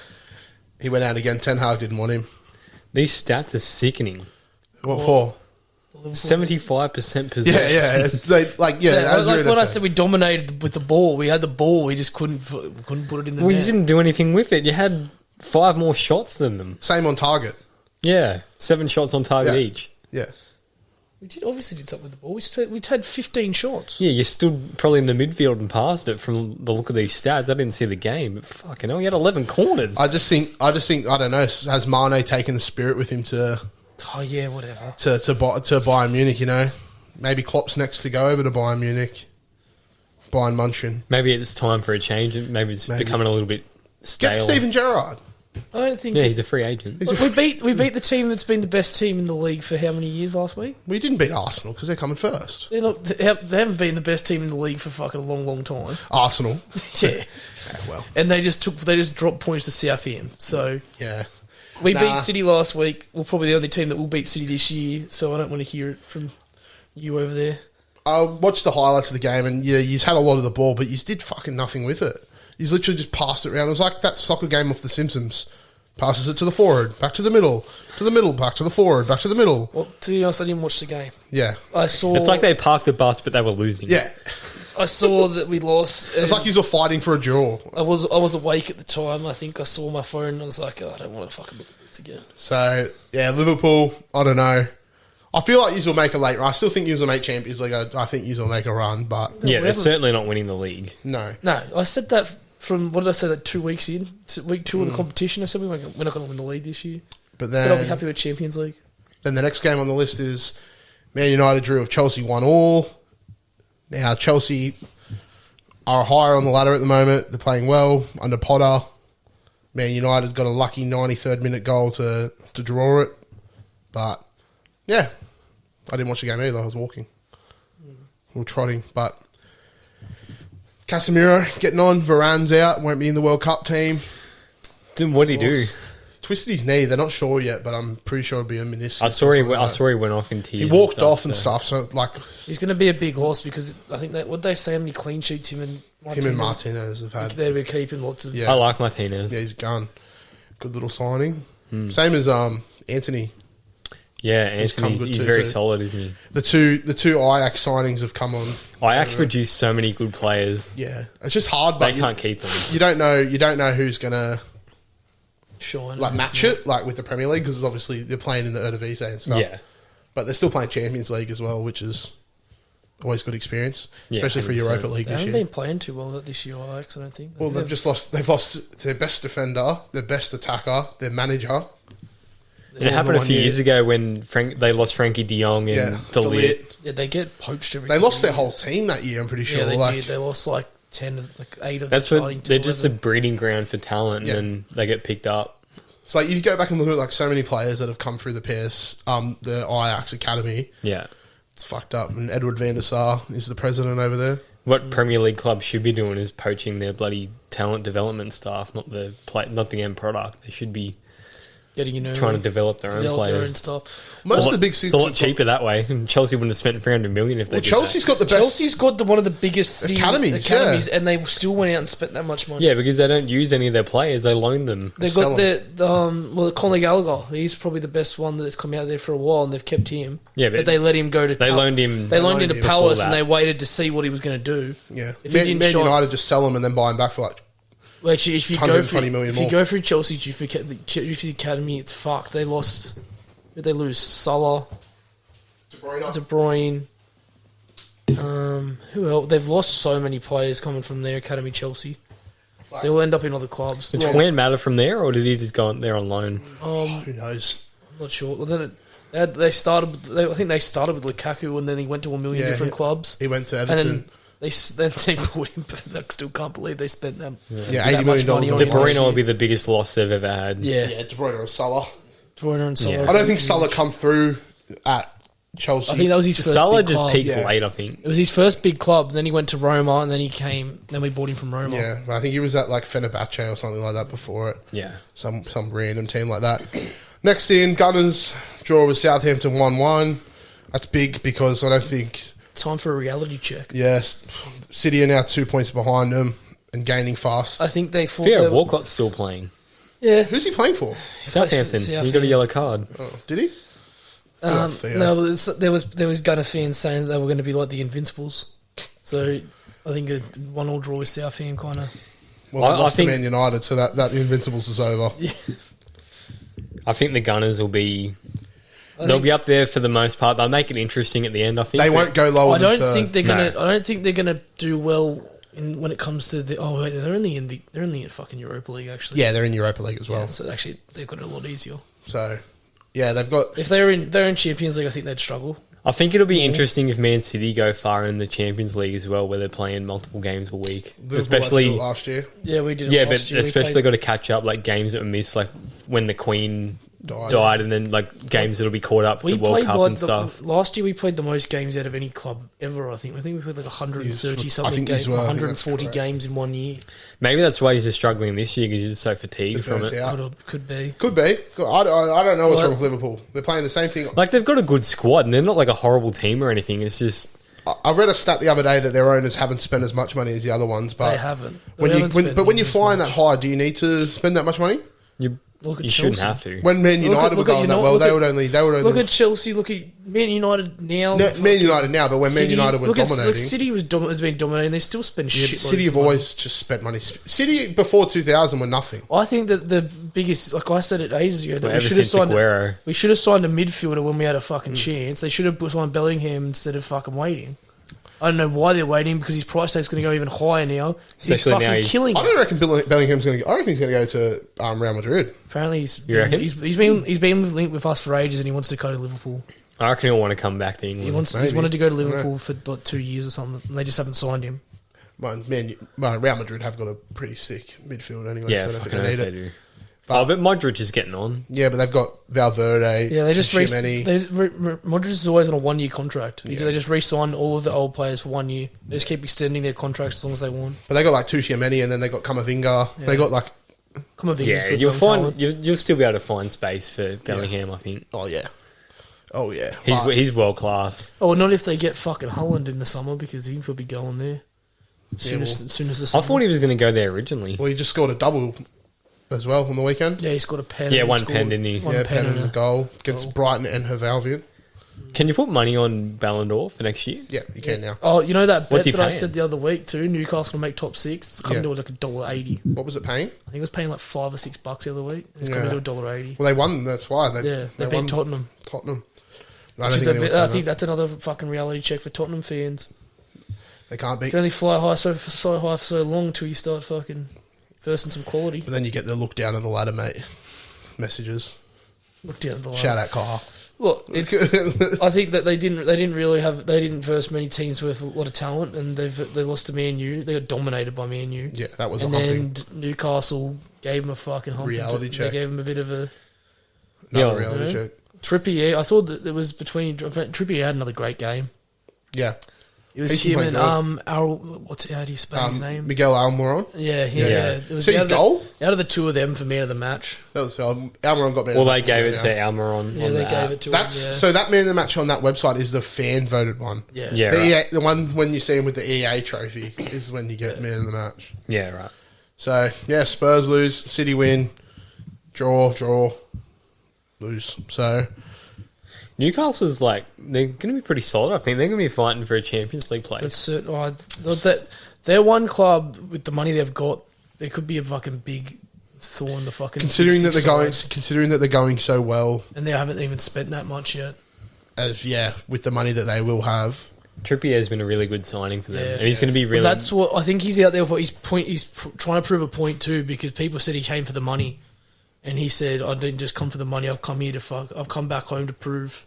he went out again. Ten Hag didn't want him. These stats are sickening. What for? 75% possession. Yeah. As like Rito when I said. said we dominated with the ball, we had the ball, we just couldn't put it in the Well, you net. didn't do anything with it. You had 5 more shots than them. Same on target. Yeah, 7 shots on target Yeah. each. Yeah. We obviously did something with the ball. We had 15 shots. Yeah, you stood probably in the midfield and passed it from the look of these stats. I didn't see the game, but fucking hell, you had 11 corners. I just think, I don't know, has Mane taken the spirit with him to Oh, yeah, whatever. to Bayern Munich, you know? Maybe Klopp's next to go over to Bayern Munich. Bayern Munchen. Maybe it's time for a change. Maybe it's becoming a little bit stale. Get Steven Gerrard. I don't think... Yeah, he's a free agent. Look, we beat the team that's been the best team in the league for how many years last week? We didn't beat Arsenal because they're coming first. They haven't been the best team in the league for fucking a long, long time. Arsenal. Yeah. Yeah, well. And they just dropped points to Southampton. So Yeah. we beat City last week. We're probably the only team that will beat City this year. So I don't want to hear it from you over there. I watched the highlights of the game, and yeah, he's had a lot of the ball, but he's did fucking nothing with it. He's literally just passed it around. It was like that soccer game off The Simpsons. Passes it to the forward, back to the middle, back to the forward, back to the middle. Well, to be honest, I didn't watch the game. Yeah. I saw... It's like they parked the bus, but they were losing. Yeah. I saw that we lost. It's like you were fighting for a draw. I was awake at the time. I think I saw my phone and I was like, oh, I don't want to fucking look at this again. So, yeah, Liverpool, I don't know. I feel like you will make a late run. I still think you will make Champions League. I think you will make a run, but Yeah, they're certainly not winning the league. no. No, I said that from, what did I say, that 2 weeks in? Week 2 of the competition, I said we're not going to win the league this year. But I said I'll be then, happy with Champions League. then the next game on the list is Man United drew with Chelsea 1-1. Now, Chelsea are higher on the ladder at the moment. They're playing well under Potter. Man United got a lucky 93rd minute goal to draw it. But, yeah, I didn't watch the game either. I was walking. Or trotting. But Casemiro getting on. Varane's out. Won't be in the World Cup team. Then what did he do? He's twisted his knee. They're not sure yet, but I'm pretty sure it'll be a meniscus. I saw he went off in tears. He walked off and stuff. So, like, He's going to be a big loss because I think that, what they say, how many clean sheets him and Martinez have had. They'll be keeping lots of... Yeah. I like Martinez. Yeah, he's a gun. Good little signing. Same as Anthony. Yeah, come Anthony's good he's too, very so- solid, isn't he? The two Ajax signings have come on. Ajax produced so many good players. Yeah, it's just hard, but They can't keep them. You don't know who's gonna Shine. like match it like with the Premier League because obviously they're playing in the Eredivisie and stuff. Yeah. But they're still playing Champions League as well, which is always good experience, Yeah, especially for 100%. Europa League They this haven't year. been playing too well this year, Ajax, I don't think. Well, they've lost their best defender, their best attacker, their manager. And it happened a few years ago when they lost Frankie de Jong and De De Ligt. Ligt. Yeah, they get poached every They couple lost their of whole years. team that year. I'm pretty sure. Yeah, they like, did. They lost like 8 of That's the what starting they're 11. just a breeding ground for talent, Yeah. and then they get picked up. It's like you go back and look at like so many players that have come through the Ajax academy. Yeah. It's fucked up. And Edward van der Sar is the president over there. What Premier League clubs should be doing is poaching their bloody talent development staff, not the end product. They should be getting trying to develop their own their own players. stuff. Most of the big It's cities a lot cheaper that way. And Chelsea wouldn't have spent 300 million if they did Chelsea's that. got the best. Chelsea's got one of the biggest Academies, and they still went out and spent that much money. Yeah, because they don't use any of their players. They loan them. They've Sell got Conor Gallagher. He's probably the best one that's come out there for a while, and they've kept him. Yeah, but they let him go to. They loaned him. They loaned him to before Palace, that. and they waited to see what he was going to do. Yeah, If he Man didn't shine- United just sell them and then buy them back for like. Well, actually, if you go 120 through million if more. you go through Chelsea, the academy, it's fucked. They lost. Did they lose Salah, De Bruyne? Who else? They've lost so many players coming from their academy, Chelsea. They will end up in other clubs. Did Juan Matter from there, or did he just go there on loan? Who knows? I'm not sure. Well, then they started. I think they started with Lukaku, and then he went to a million different clubs. He went to And Everton. then they bought him. But I still can't believe they spent them. Yeah, that $80 much million money on De him. Bruyne will be the biggest loss they've ever had. Yeah, Yeah, De Bruyne or Salah. De Bruyne and Salah. Yeah. I don't think Salah come through at Chelsea. I think that was his first Salah big just club. peaked Yeah. late, I think. It was his first big club. Then he went to Roma, and then he came. Then we bought him from Roma. Yeah, but I think he was at like Fenerbahce or something like that before it. Yeah. Some random team like that. Next in, Gunners draw with Southampton 1-1. That's big because I don't think. Time for a reality check. Yes, City are now 2 points behind them and gaining fast. I think they thought. Theo Walcott's still playing. Yeah. Who's he playing for? Southampton. He got a Southampton. yellow card. Oh, did he? Theo. No, there was Gunner fans saying that they were going to be like the Invincibles. So I think a 1-1 draw with Southampton kind of. Well, they I lost to think- Man United, so that Invincibles is over. I think the Gunners will be. They'll be up there for the most part. They'll make it interesting at the end. I think They won't go lower I than don't third. think they're gonna. No. I don't think they're gonna do well when it comes to the. Oh wait, they're only in the fucking Europa League actually. Yeah, they're in Europa League as well. Yeah, so actually they've got it a lot easier. So, yeah, they've got. If they're in Champions League, I think they'd struggle. I think it'll be interesting if Man City go far in the Champions League as well, where they're playing multiple games a week. Liverpool Especially, had to do it last year. Yeah, we did. It yeah, last but year. We especially played- got to catch up like games that were missed, like when the Queen Died. died, and then like games that'll be caught up with we the World played Cup like and stuff. last year. We played the most games out of any club ever. I think we played like 130 I something think games, as well, I think that's 140 correct. games in 1 year. Maybe that's why he's just struggling this year because he's just so fatigued from burnt it. out. Could be. Could be. I don't know what's Well- wrong with Liverpool. They're playing the same thing. Like they've got a good squad, and they're not like a horrible team or anything. It's just I read a stat the other day that their owners haven't spent as much money as the other ones. But They haven't. When They you haven't spent when you're nearly as flying that much. high, do you need to spend that much money? Look at You Chelsea. shouldn't have to. When Man United were going that well, they would only. Look at Chelsea. Look at Man United now. No, Man United now, but when Man United were dominating, Look, City has been dominating. They still spend shit. City have always just spent money. City before 2000 were nothing. I think that the biggest, like I said it ages ago, that Ever we should have since signed. Aguero. We should have signed a midfielder when we had a fucking chance. They should have signed Bellingham instead of fucking waiting. I don't know why they're waiting because his price tag's going to go even higher now. He's Especially now fucking he's- killing I it. don't reckon Bellingham's going to. I reckon he's going to go to Real Madrid. Apparently, You reckon? he's been linked with us for ages, and he wants to go to Liverpool. I reckon he'll want to come back to He England. wants. Maybe. He's wanted to go to Yeah. Liverpool for like 2 years or something, and they just haven't signed him. Real Madrid have got a pretty sick midfield anyway. Yeah, so I don't fucking think oath they they need it. do. But Modric is getting on. Yeah, but they've got Valverde. Yeah, they just Tchouaméni. Modric is always on a 1 year contract. Yeah. They just re-signed all of the old players for 1 year. They just keep extending their contracts as long as they want. But they got like Tchouaméni, and then they got Camavinga. Yeah. They got like, Camavinga's Yeah, good you'll young find talent. you'll still be able to find space for Bellingham. I think oh yeah. But he's world class. Oh, not if they get fucking Holland in the summer because he could be going there. As soon as the I summer. thought he was going to go there originally. well, he just scored a double as well on the weekend. Yeah, he's got a pen. Yeah, and one scored pen, didn't he? One Yeah, pen pen and a a goal against goal. Brighton and Hervalvian. Can you put money on Ballon d'Or for next year? Yeah, you can now. Oh, you know that What's bet he that I paying? said the other week too? Newcastle will make top six. It's coming Yeah. to like $1.80. What was it paying? I think it was paying like $5 or $6 the other week. It's coming Yeah. to $1.80. Well, they won. That's why. Yeah, they beat won Tottenham. Tottenham. Which is I think that's another fucking reality check for Tottenham fans. they can't beat. You can only fly high so high for so long till you start fucking versing some quality. But then you get the look down on the ladder, mate. Messages. Look down the line. Shout out, Kyle. Look, it's, I think that they didn't verse many teams with a lot of talent, and they lost to Man U. They got dominated by Man U. Yeah, that was and a then humping. Newcastle gave him a fucking humping. Reality check. They gave him a bit of a Another Yeah, reality you know? check. Trippier. I thought that it was between Trippier had another great game. Yeah. It was He him played and good. how do you spell his name? Miguel Almiron. Yeah. Yeah. It was See his out of the- goal? out of the two of them for man of the match. That was Almiron got me. Well, they gave it to Almiron. Yeah, on they the gave app. it to That's him. Yeah. so that man of the match on that website is the fan voted one. Yeah. Yeah, The, right. EA, the one when you see him with the EA trophy is when you get man of the match. Yeah, right. So yeah, Spurs lose, City win, draw, lose. So Newcastle's like they're going to be pretty solid. I think they're going to be fighting for a Champions League place. That's it. Oh, that they're one club with the money they've got. There could be a fucking big thorn in the fucking. considering that six they're going so well, and they haven't even spent that much yet. as with the money that they will have. Trippier has been a really good signing for them, Yeah. and he's going to be really. Well, that's what I think he's out there for. He's trying to prove a point too, because people said he came for the money, and he said, "I didn't just come for the money. I've come here to fuck. I've come back home to prove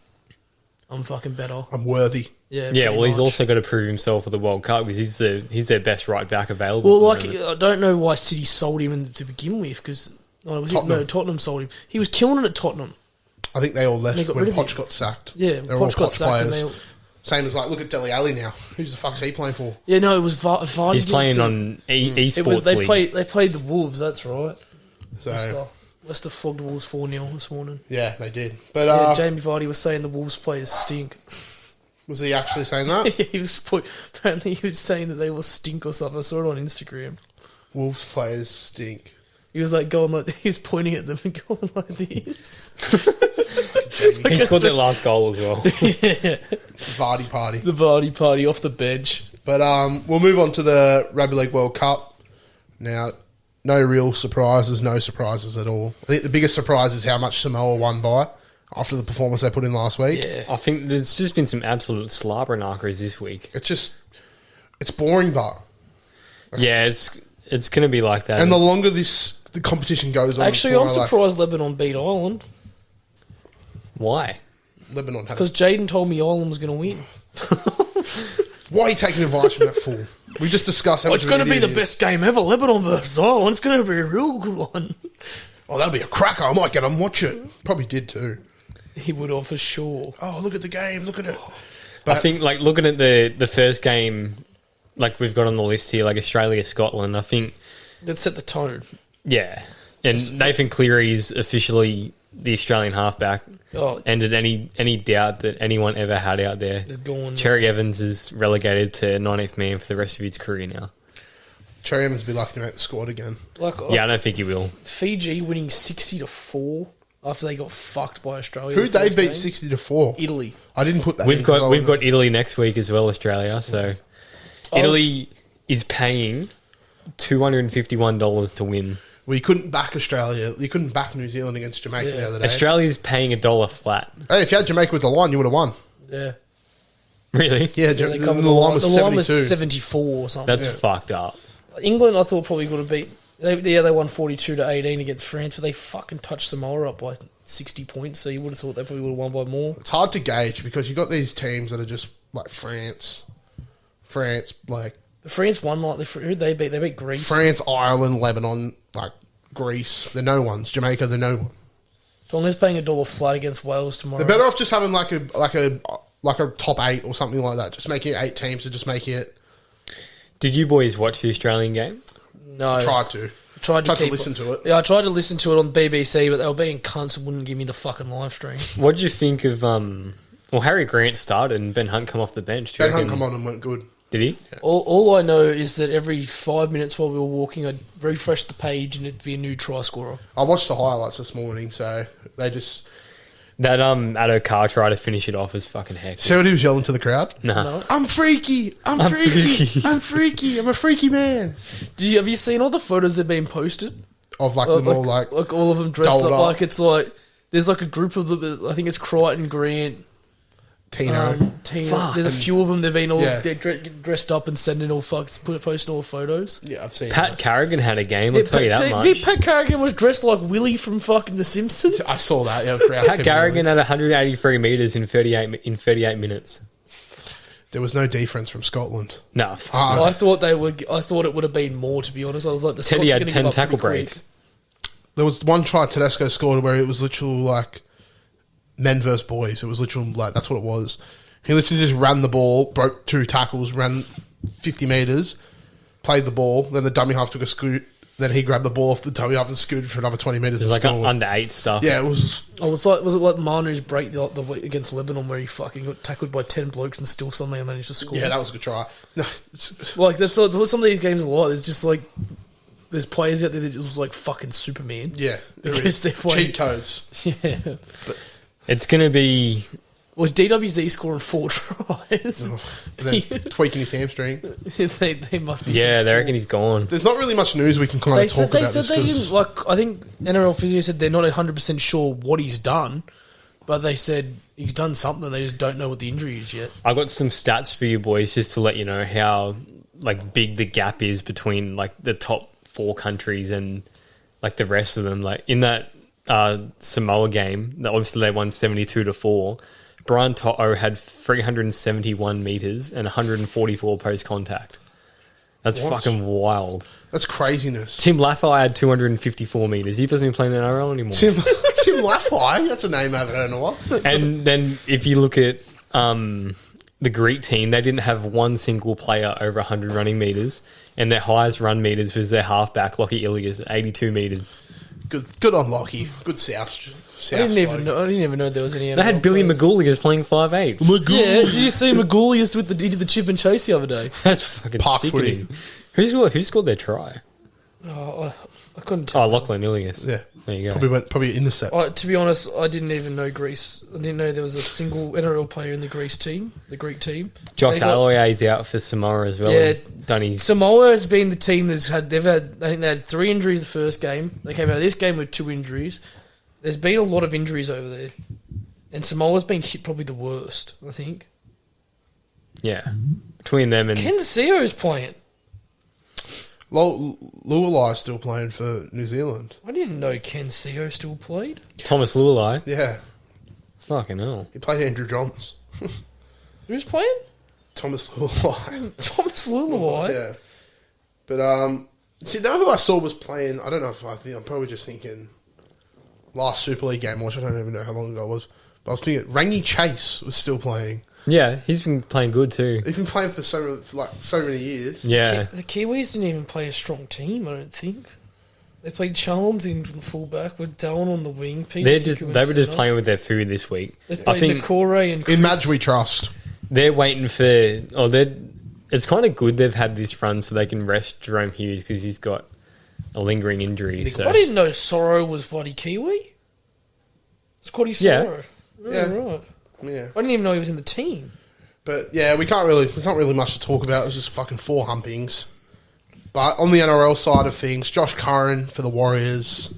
I'm fucking better." I'm worthy. Yeah. yeah, pretty well, he's much. also got to prove himself for the World Cup because he's their best right back available. Well, at the like moment. I don't know why City sold him to begin with, because Tottenham sold him. He was killing it at Tottenham. I think they all left They got when rid of Poch him. got sacked. Yeah, They're all Poch got Poch sacked and players. they. Same as look at Dele Alli now. Who's the fuck's he playing for? Yeah, no, it was Vardy. he's playing did it on too. esports It was they league. played the Wolves. That's right. So Leicester flogged the Wolves 4-0 this morning. yeah, they did. But Yeah, Jamie Vardy was saying the Wolves players stink. was he actually saying that? Apparently he was saying that they will stink or something. I saw it on Instagram. Wolves players stink. He was like going like he was pointing at them and going like this. He scored that last goal as well. Yeah, Vardy party. the Vardy party off the bench. But we'll move on to the Rugby League World Cup. Now, no real surprises, no surprises at all. I think the biggest surprise is how much Samoa won by after the performance they put in last week. Yeah, I think there's just been some absolute slobberknockers this week. It's boring, but Yeah, it's going to be like that. and the longer the competition goes on, actually, the I'm more I like surprised Lebanon beat Ireland Why? Lebanon had. because Jaden told me Ireland was going to win. Why are you taking advice from that fool? We just discussed. How It's much of going an to be idiot the he is. best game ever. Lebanon versus Ireland. It's going to be a real good one. Oh, that'll be a cracker. I might get on and watch it. Probably did too. He would have for sure. Oh, look at the game. Look at it. I But think like looking at the first game, like we've got on the list here, like Australia Scotland. I think Let's set the tone. yeah, and Nathan Cleary's officially the Australian halfback. Oh, Ended any doubt that anyone ever had out there. it's gone. Cherry Evans is relegated to 19th man for the rest of his career now. Cherry Evans will be lucky to make the squad again. Like, Yeah, I don't think he will. Fiji winning 60-4 after they got fucked by Australia. Who the they first beat game. 60-4? Italy. I didn't put that. We've in 'cause I got wasn't- Italy next week as well, Australia. So Italy is paying $251 to win. Well, you couldn't back Australia. You couldn't back New Zealand against Jamaica the other day. Australia's paying $1 flat. Hey, if you had Jamaica with the line, you would have won. Yeah. Really? Yeah, Yeah, they the covered line was the line was 72. 74 or something. That's fucked up. England, I thought, probably would have beat. They won 42-18 against France, but they fucking touched Samoa up by 60 points. So you would have thought they probably would have won by more. It's hard to gauge because you got these teams that are just like France, like France won like who'd they beat? They beat Greece. France, Ireland, Lebanon, like Greece. They're no ones. Jamaica, they're no one. Tonga's paying $1 flat against Wales tomorrow. They're better off just having like a top 8 or something like that. Just making it 8 teams to just make it. Did you boys watch the Australian game? No, Tried to keep listen to it. Yeah, I tried to listen to it on BBC, but they were being cunts and wouldn't give me the fucking live stream. What did you think of well, Harry Grant started and Ben Hunt come off the bench? Do you Ben Hunt reckon- come on and went good. Did he? All I know is that every 5 minutes while we were walking, I'd refresh the page and it'd be a new try scorer. I watched the highlights this morning, so they just That Addo Carr try to finish it off as fucking heck. see what he was yelling to the crowd. Nah. I'm freaky. I'm freaky. freaky. I'm freaky. I'm a freaky man. Have you seen all the photos that have been posted? Of like them all like all of them dressed dolled up up. like it's like there's like a group of them. I think it's Crichton, Grant, Tino. Tina. Fuck. There's a few of them. They've been all Yeah. they're dressed up and sending all posting all photos. Yeah, I've seen Pat that. Carrigan had a game, I'll tell you that much. Pat Carrigan was dressed like Willie from fucking The Simpsons. I saw that. Yeah, Pat Carrigan had 183 metres in 38 minutes. There was no defense from Scotland. No. I thought they would. I thought it would have been more. To be honest, I was like, the Scots Teddy are had going to 10 give up tackle pretty breaks. There was one try Tedesco scored where it was literally like men versus boys. It was literally like that's what it was. He literally just ran the ball, broke 2 tackles, ran 50 metres, played the ball, then the dummy half took a scoot, then he grabbed the ball off the dummy half and scooted for another 20 metres. It was and like scored. under 8 stuff. Yeah, it was. Was it like Manu's break the week against Lebanon where he fucking got tackled by 10 blokes and still somehow managed to score? Yeah, that was a good try. No, it's, Like that's what some of these games are like. There's just like there's players out there that just like fucking Superman. yeah, there Because is. they're playing- Cheat codes. Yeah. It's going to be... Well, DWZ scoring 4 tries. And then tweaking his hamstring. they must be. Yeah, they reckon he's gone. There's not really much news we can kind They of said talk they about. said this they 'cause- didn't like. I think NRL physio said they're not 100% sure what he's done, but they said he's done something. They just don't know what the injury is yet. I got some stats for you boys just to let you know how like big the gap is between like the top 4 countries and like the rest of them. Like in that Samoa game, that obviously they won 72-4. Brian To'o had 371 metres and 144 post contact. That's What? fucking wild. That's craziness. Tim Laffey had 254 metres. He doesn't even play in the NRL anymore. Tim Laffey, that's a name I haven't heard in a while. And then if you look at the Greek team, they didn't have one single player over 100 running metres, and their highest run metres was their halfback, Lockie Ilias, at 82 metres. Good on Lockie. Good South. I didn't even know there was any. They had Billy Magoulias playing 5'8". Yeah, did you see Magoulias with he did the chip and chase the other day? That's fucking Park sickening. footy. Who scored their try? Oh, I couldn't tell. Oh, Lachlan Ilias. Yeah. There you go. Probably an intercept. To be honest, I didn't even know Greece. I didn't know there was a single NRL player in the Greece team, the Greek team. Josh They got- Aloiai is out for Samoa as well. Yeah. He's done his... Samoa has been the team I think they had 3 injuries the first game. They came out of this game with 2 injuries. There's been a lot of injuries over there. And Samoa's been hit probably the worst, I think. Yeah. Between them and... Ken Seo's playing. Lualai's still playing for New Zealand. I didn't know Ken Seo still played. Thomas Lualai. Yeah. Fucking hell. He played Andrew Johns. Who's playing? Thomas Lualai. Thomas Lulalai. Yeah. But, you know who I saw was playing? I don't know if I'm probably just thinking last Super League game, which I don't even know how long ago it was. But I was thinking Rangi Chase was still playing. Yeah, he's been playing good too. He's been playing for so many years. Yeah. The Kiwis didn't even play a strong team, I don't think. They played Charles in fullback with Dallin on the wing. Peter They Hickey were in just centre. playing with their food this week. They I played think Nakore and Chris. In Madge we trust. they're waiting for... it's it's kind of good they've had this run so they can rest Jerome Hughes because he's got a lingering injury. So. I didn't know Sorrow was bloody Kiwi. Scotty Sorrow. Yeah. Right. Yeah. I didn't even know he was in the team. But yeah, there's not really much to talk about. It was just fucking 4 humpings. But on the NRL side of things, Josh Curran for the Warriors.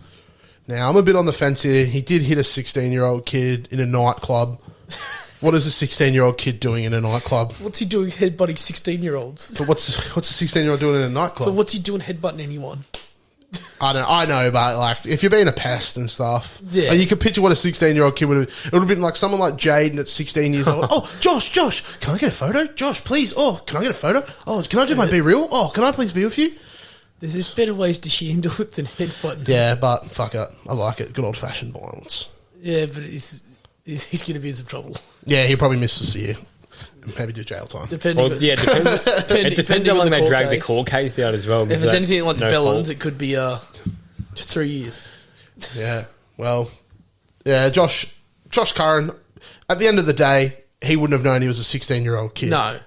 Now, I'm a bit on the fence here. He did hit a 16-year-old kid in a nightclub. What is a 16-year-old kid doing in a nightclub? What's he doing headbutting 16-year-olds? So what's a 16-year-old doing in a nightclub? So what's he doing headbutting anyone? I know, but like if you're being a pest and stuff, Yeah. and you could picture what a 16-year-old kid would have. It would have been like someone like Jaden at 16 years old. Oh, Josh, can I get a photo? Josh, please. Oh, can I get a photo? Oh, can I do my Be Real? Oh, can I please be with you? There's better ways to handle it than headbutting. Yeah, but fuck it, I like it. Good old fashioned violence. Yeah, but he's going to be in some trouble. Yeah, he'll probably miss this year. Maybe do jail time. Depending. Well, yeah, it depends how long they drag the court case out as well. If it's anything like the no Bellons, fault. it could be 3 years. Yeah, well, yeah, Josh Curran, at the end of the day, he wouldn't have known he was a 16-year-old kid. No.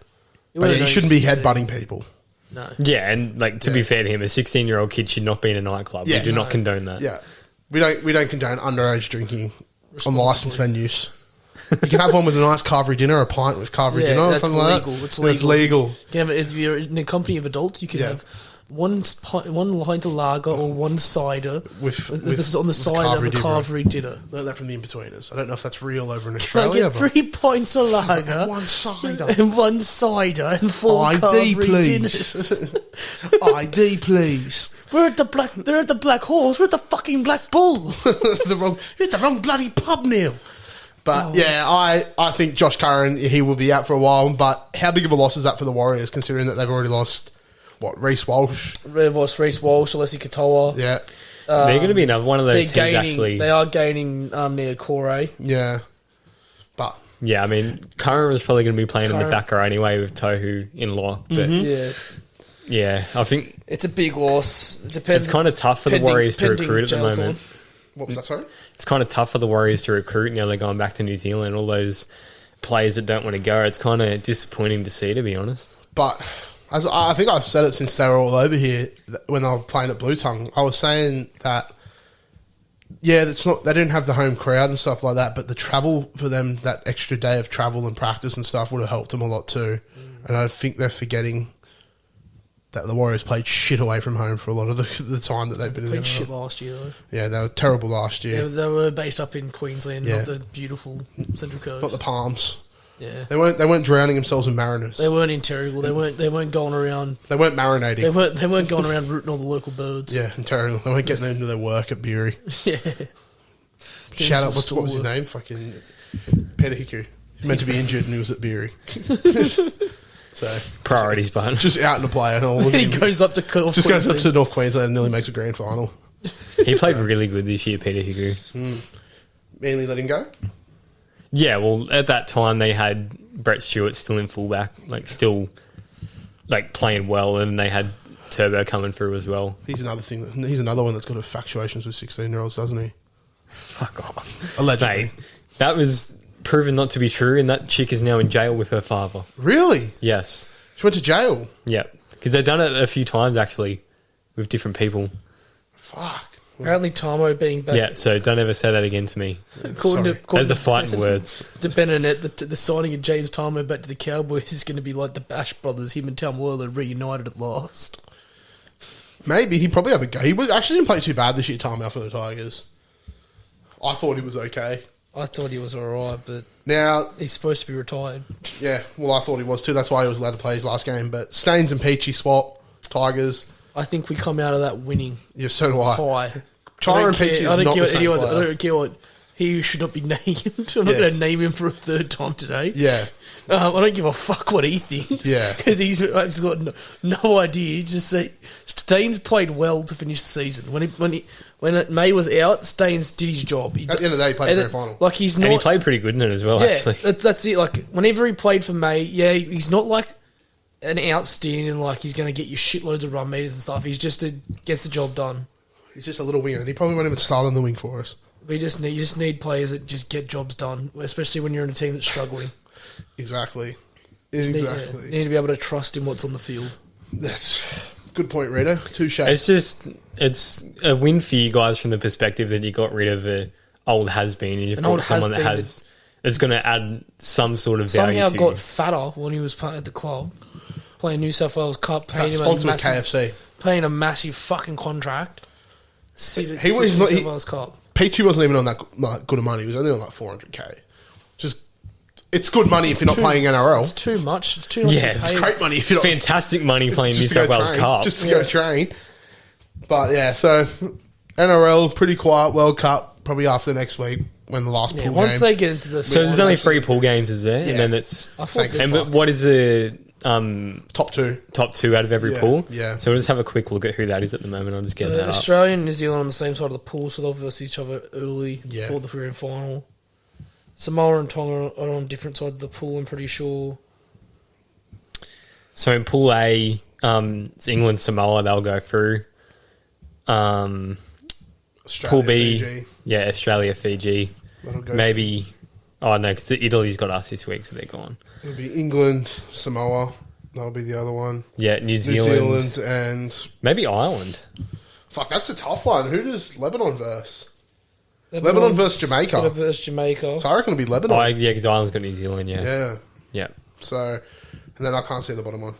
But yeah, you shouldn't be headbutting people. No. Yeah, and like to be fair to him, a 16-year-old kid should not be in a nightclub. Yeah, we do no. not condone that. Yeah, we don't condone underage drinking on licensed venues. You can have one with a nice carvery dinner, a pint with carvery dinner, or that's something legal. like that. It's legal. It's legal. You can have, if you're in a company of adults, you can Yeah. have one pint of lager or one cider With this is on the side of a carvery dinner. Learned that from the in-betweeners. I don't know if that's real over in Can I Australia. get 3 pints of lager, One cider. and 1 cider, and 4 ID, carvery dinners? please. ID, please. They're at the Black Horse. We're at the fucking Black Bull. You're at the wrong bloody pub, Neil. But yeah, I think Josh Curran, he will be out for a while. But how big of a loss is that for the Warriors, considering that they've already lost, Reece Walsh? Reece Walsh, Alessi Katoa. Yeah. They're going to be another one of those teams actually. They are gaining Nia Corey. Yeah. But Yeah, I mean, Curran was probably going to be playing in the back row anyway with Tohu in lock. But yeah, I think It's a big loss. It depends. it's kind of tough for the Warriors to recruit at the jail moment. time. what was that, sorry? It's kind of tough for the Warriors to recruit now they're going back to New Zealand. All those players that don't want to go. It's kind of disappointing to see, to be honest. But as I think I've said it since they were all over here when they were playing at Blue Tongue. I was saying that, yeah, it's not, they didn't have the home crowd and stuff like that, but the travel for them, that extra day of travel and practice and stuff would have helped them a lot too. And I think they're forgetting that the Warriors played shit away from home for a lot of the time that they've been in Played the shit NRL. last year though. Yeah, they were terrible last year. They were based up in Queensland, Yeah. not the beautiful Central Coast. Not the Palms. Yeah. They weren't drowning themselves in Mariners. They weren't in Terrigal. They weren't going around. They weren't marinating. They weren't going around rooting all the local birds. Yeah, in Terrigal. They weren't getting into their work at Beery. Yeah. Shout out, what was his name? Fucking Peter Hiku. He meant to be injured and he was at Beery. So Priorities, but just out in the play and all. And he goes up to Just goes up to North Queensland and nearly makes a grand final. he played really good this year, Peter Higu. Manly let him go. Yeah, well, at that time they had Brett Stewart still in fullback, still playing well, and they had Turbo coming through as well. He's another one that's got infatuations with 16-year-olds, doesn't he? Fuck off. Allegedly. Mate, that was proven not to be true, and that chick is now in jail with her father. Really? Yes. She went to jail. Yep. Because they've done it a few times, actually, with different people. Fuck. Apparently, Tomo being back. Yeah, so don't ever say that again to me. Those are fighting words. To Bennett, the signing of James Tomo back to the Cowboys is going to be like the Bash brothers. Him and Tamuela reunited at last. Maybe. He probably have a go. He actually didn't play too bad this year, time out for the Tigers. I thought he was okay. I thought he was alright, but Now, he's supposed to be retired. yeah, well, I thought he was too. That's why he was allowed to play his last game. But Staines and Peachy swap, Tigers. I think we come out of that winning Yeah, so do I. high. Chara and Peachy is not the same I player. don't care what. He should not be named. I'm not Yeah. going to name him for a third time today. Yeah. I don't give a fuck what he thinks. Yeah. Because he's got no idea. Just say Staines played well to finish the season. When May was out, Staines did his job. At the end of the day, he played the grand final. Like he's not. And he played pretty good in it as well, yeah, actually. that's it. Like whenever he played for May, yeah, he's not like an outstanding. Like he's going to get you shitloads of run meters and stuff. He's just gets the job done. He's just a little winger, and he probably won't even start on the wing for us. You just need players that just get jobs done, especially when you're in a team that's struggling. Exactly. Exactly. You need to be able to trust in what's on the field. That's good point, Rito. Touche. It's a win for you guys from the perspective that you got rid of an old has-been and you've got someone that has... It's going to add some sort of value somehow to got fatter when he was playing at the club, playing New South Wales Cup, paying KFC. Paying a massive fucking contract. He was New not... South Wales Cup. P2 wasn't even on that good of money. He was only on like 400k. Just... It's good money if you're not playing NRL. It's too much. It's too much. Yeah, it's great money if you're not... Fantastic money playing New South Wales Cup. Just to go train. But yeah, so NRL, pretty quiet. World Cup, probably after next week when the last pool once game. they get into the... So there's only 3 pool games, is there? Yeah. And then it's... But what is the... top 2. Top 2 out of every pool? Yeah. So we'll just have a quick look at who that is at the moment. I'll just get that up. Australia and New Zealand on the same side of the pool, so they'll verse each other early for the grand final. Samoa and Tonga are on different sides of the pool, I'm pretty sure. So in Pool A, it's England, Samoa, they'll go through. Australia, Pool B, Fiji. yeah, Australia, Fiji. Maybe... Oh, no, because Italy's got us this week, so they're gone. It'll be England, Samoa. That'll be the other one. Yeah, New Zealand and... Maybe Ireland. Fuck, that's a tough one. Who does Lebanon verse? Lebanon versus Jamaica. Versus Jamaica. So I reckon it'll be Lebanon. Oh, yeah, because Ireland's got New Zealand, yeah. Yeah. Yeah. So, and then I can't see the bottom one.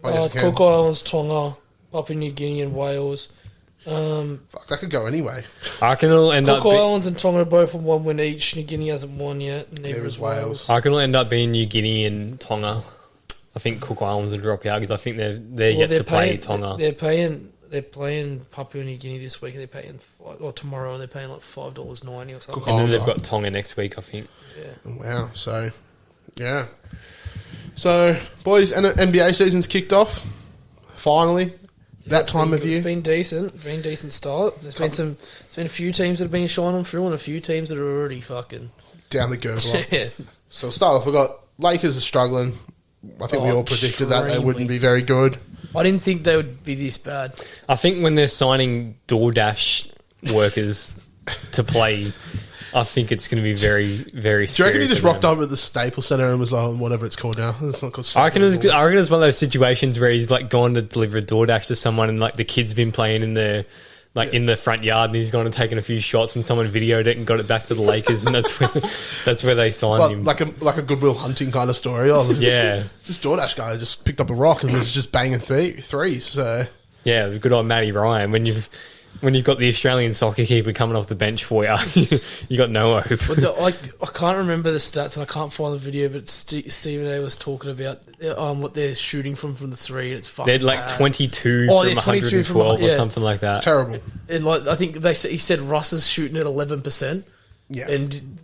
Cook Islands, Tonga, Papua New Guinea and Wales. Fuck, that could go anyway. I reckon it'll end up... Cook Islands and Tonga are both on 1 win each. New Guinea hasn't won yet. Neither is Wales. I reckon it'll end up being New Guinea and Tonga. I think Cook Islands will drop out because I think they're yet to play Tonga. They're playing Papua New Guinea this week. They're paying tomorrow. They're paying like $5.90 or something. And then they've got Tonga next week, I think. Yeah. Wow. So, yeah. So, boys, NBA season's kicked off. Finally, that time of year. It's been decent. Been a decent start. There's been a few teams that have been shining through, and a few teams that are already fucking down the gurgler. Yeah. So we'll start off. We got Lakers are struggling. I think we all predicted that they wouldn't be very good. I didn't think they would be this bad. I think when they're signing DoorDash workers to play, I think it's going to be very, very Do you reckon scary he just for rocked them. up at the Staples Center and was like, whatever it's called now? It's not called I reckon Staples anymore. it's one of those situations where he's like gone to deliver a DoorDash to someone and like the kid's been playing in the in the front yard and he's gone and taken a few shots and someone videoed it and got it back to the Lakers and that's where they signed him. Like a Goodwill Hunting kind of story. Oh, Yeah. This DoorDash guy just picked up a rock and was just banging threes. So Yeah, good old Matty Ryan. When you've got the Australian soccer keeper coming off the bench for you, you got no hope. I can't remember the stats and I can't find the video, but Stephen A was talking about what they're shooting from the three. And it's fucking They're like bad. 22 Oh, from they're 22 112 from- or yeah. something like that. it's terrible. And like I think he said Russ is shooting at 11%. Yeah. And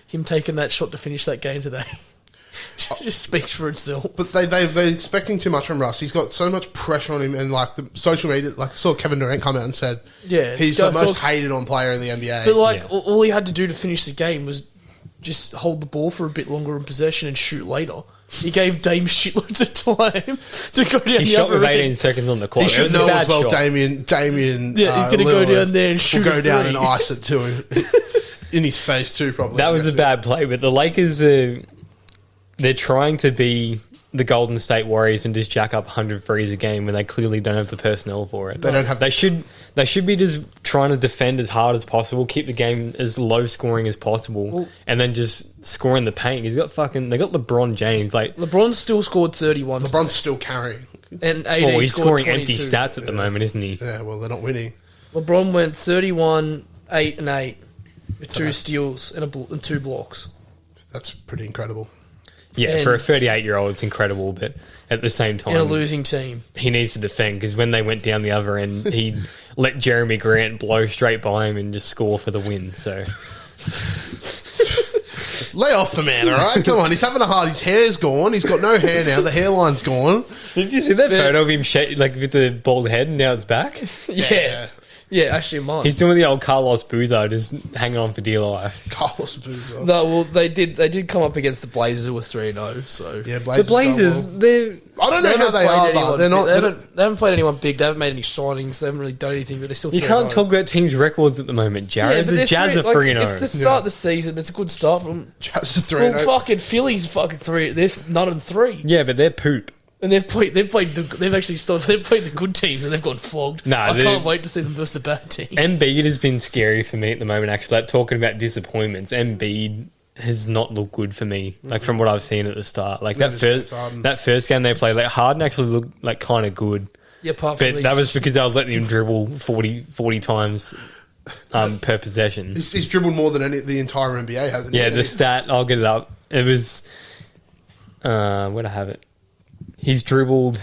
him taking that shot to finish that game today just speaks for itself. But they're expecting too much from Russ. He's got so much pressure on him, and like the social media, like I saw Kevin Durant come out and said, Yeah, he's the most hated on player in the NBA. But like Yeah. all he had to do to finish the game was just hold the ball for a bit longer in possession and shoot later. He gave Dame shitloads of time to go down He the shot other with end. 18 seconds on the clock. He It should was a know bad as well. shot. Damien. Yeah, he's gonna go Lillard down there and shoot will a go down three. and ice it to him in his face too. Probably That was a bad play, but the Lakers they're trying to be the Golden State Warriors and just jack up 100 threes a game when they clearly don't have the personnel for it. They don't have- They should be just trying to defend as hard as possible, keep the game as low scoring as possible, and then just score in the paint. They got LeBron James. Like LeBron still scored 31. LeBron's still carrying. And AD he's scored scoring 22. empty stats at the moment, isn't he? Yeah, well, they're not winning. LeBron went 31, 8 and 8 with 2 steals and 2 blocks. That's pretty incredible. Yeah, And- for a 38-year-old, it's incredible, but at the same time, In a losing team. he needs to defend because when they went down the other end, he let Jeremy Grant blow straight by him and just score for the win. So Lay off the man, all right? Come on, he's having a hard. His hair's gone. He's got no hair now. The hairline's gone. did you see that photo of him with the bald head and now it's back? Yeah. Yeah, actually mine. He's doing the old Carlos Boozer, just hanging on for dear life. Carlos Boozer. No, well, they did come up against the Blazers who were 3-0, so... Yeah, The Blazers, they're... I don't know how they are, but they're not... They haven't played anyone big, they haven't made any signings, they haven't really done anything, but they're still 3-0. You can't talk about teams' records at the moment, Jared. but The Jazz are 3-0. It's the start of the season, it's a good start from... Jazz are 3-0. Well, fucking Philly's fucking 3, they're not in 3. Yeah, but they're poop. And they've played the good teams and they've got flogged. Nah, I can't wait to see them versus the bad teams. Embiid has been scary for me at the moment, actually. Like, talking about disappointments, Embiid has not looked good for me, like, from what I've seen at the start. Like, that first game they played, like, Harden actually looked, like, kind of good. Yeah, apart from But that was because I was letting him dribble 40 times per possession. He's dribbled more than the entire NBA, hasn't he? Yeah, the stat, I'll get it up. It was... where'd I have it? He's dribbled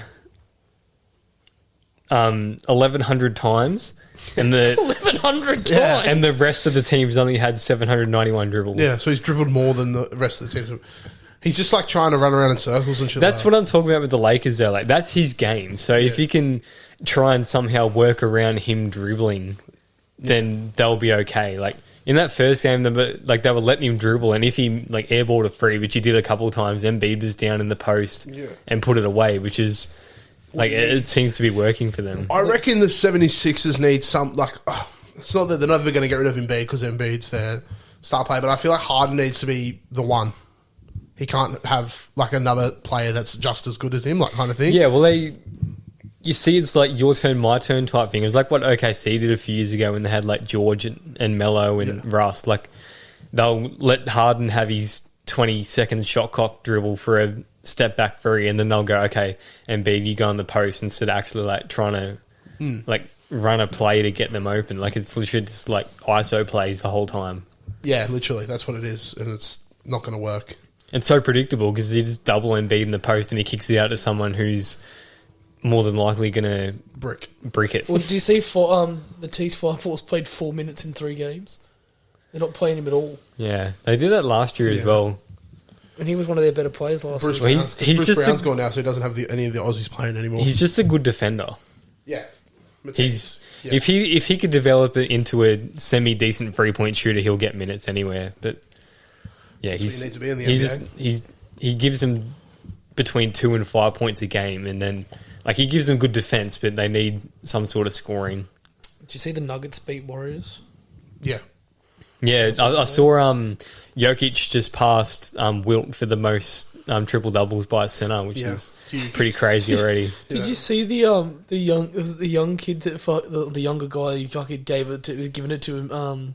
1,100 times, and 1,100 times, and the rest of the teams only had 791 dribbles. Yeah, so he's dribbled more than the rest of the teams. He's just like trying to run around in circles and shit. That's what I'm talking about with the Lakers, though. Like, that's his game. So if you can try and somehow work around him dribbling, then they'll be okay. Like, in that first game, they were letting him dribble, and if he like airballed a free, which he did a couple of times, Embiid was down in the post and put it away, which is like it seems to be working for them. I reckon the 76ers need some it's not that they're never going to get rid of Embiid because Embiid's their star player, but I feel like Harden needs to be the one. He can't have like another player that's just as good as him, like kind of thing. Yeah, well, you see, it's like your turn, my turn type thing. It was like what OKC did a few years ago when they had like George and Melo and Russ. Like, they'll let Harden have his 20-second shot clock dribble for a step back three, and then they'll go, okay, Embiid, you go on the post instead of actually like trying to like run a play to get them open. Like, it's literally just like ISO plays the whole time. Yeah, literally, that's what it is, and it's not going to work. It's so predictable because you just double Embiid in the post and he kicks it out to someone who's more than likely going to brick it. Well, did you see Matisse Thybulle played 4 minutes in 3 games? They're not playing him at all. Yeah, they did that last year as well. And he was one of their better players last Bruce season. Brown's, Bruce Brown's gone now, so he doesn't have any of the Aussies playing anymore. He's just a good defender. Yeah. If he could develop it into a semi-decent 3-point shooter, he'll get minutes anywhere. But yeah, he needs to be in the NBA. He gives them between 2 and 5 points a game, and then like he gives them good defense, but they need some sort of scoring. Did you see the Nuggets beat Warriors? Yeah. Yeah, I saw Jokic just passed Wilt for the most triple doubles by a center, which is pretty crazy already. Did you see the young kid that the younger guy who fucking was giving it to him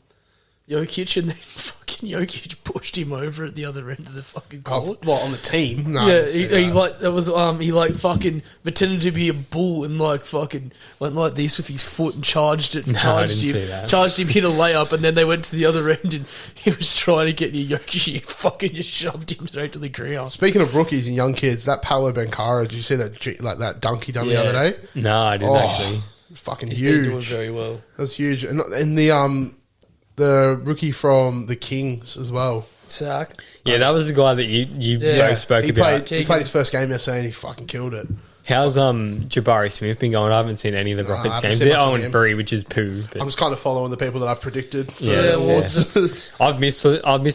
Jokic, and then fucking Jokic pushed him over at the other end of the fucking court. Oh, what, on the team? No, yeah, he fucking pretended to be a bull and like fucking went like this with his foot and charged him, hit a layup, and then they went to the other end and he was trying to get near Jokic. He fucking just shoved him straight to the ground. Speaking of rookies and young kids, that Paolo Banchero, did you see that dunk he done the other day? No, I didn't actually. Fucking He's huge. been doing very well. That was huge, and the rookie from the Kings as well. Sack. Yeah, that was the guy that you both spoke about. He played his first game yesterday and he fucking killed it. How's Jabari Smith been going? I haven't seen any of the Rockets games. They're 0-3, which is poo. But I'm just kind of following the people that I've predicted. I've missed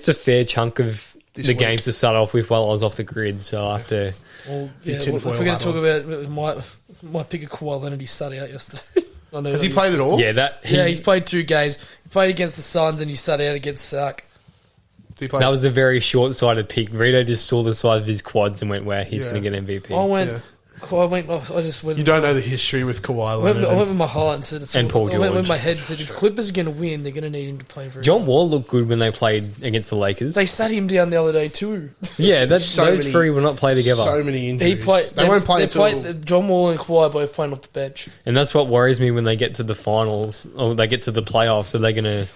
a fair chunk of the games to start off with while I was off the grid, so I have to... Well, if we're going to talk about my pick of Kawhi Leonard, he sat out yesterday. Has he played at all? Yeah, he's played 2 games. He played against the Suns and he sat out against Sack. That was a very short-sighted pick. Rito just saw the size of his quads and went, wow, he's going to get MVP. I just went... You don't know the history with Kawhi Leonard. I went with my heart and said... And Paul George. I went with my head and said, if Clippers are going to win, they're going to need him to play for John Wall looked good when they played against the Lakers. They sat him down the other day too. Yeah, those 3 will not play together. So many injuries. They won't play until... John Wall and Kawhi both playing off the bench. And that's what worries me when they get to the finals, or they get to the playoffs, so they're going to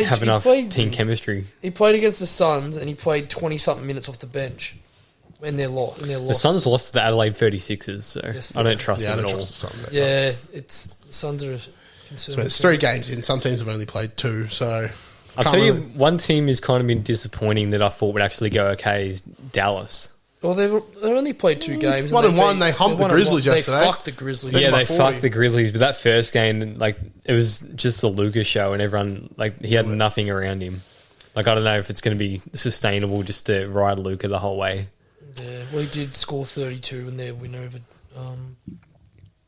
have enough team chemistry. He played against the Suns and he played 20-something minutes off the bench. In their loss. The Suns lost to the Adelaide 36ers, so yes, I don't trust them at all. The Suns are concerned. So it's 3 games in. Some teams have only played 2, so... I'll tell you, one team has kind of been disappointing that I thought would actually go okay is Dallas. Well, they only played 2 games. One and one, they humped the Grizzlies yesterday. They fucked the Grizzlies. Yeah, by they 40. fucked the Grizzlies, but that first game, like, it was just the Lucas show, and everyone, like, he had nothing around him. Like, I don't know if it's going to be sustainable just to ride Luka the whole way. Yeah, well, he did score 32 in their win over.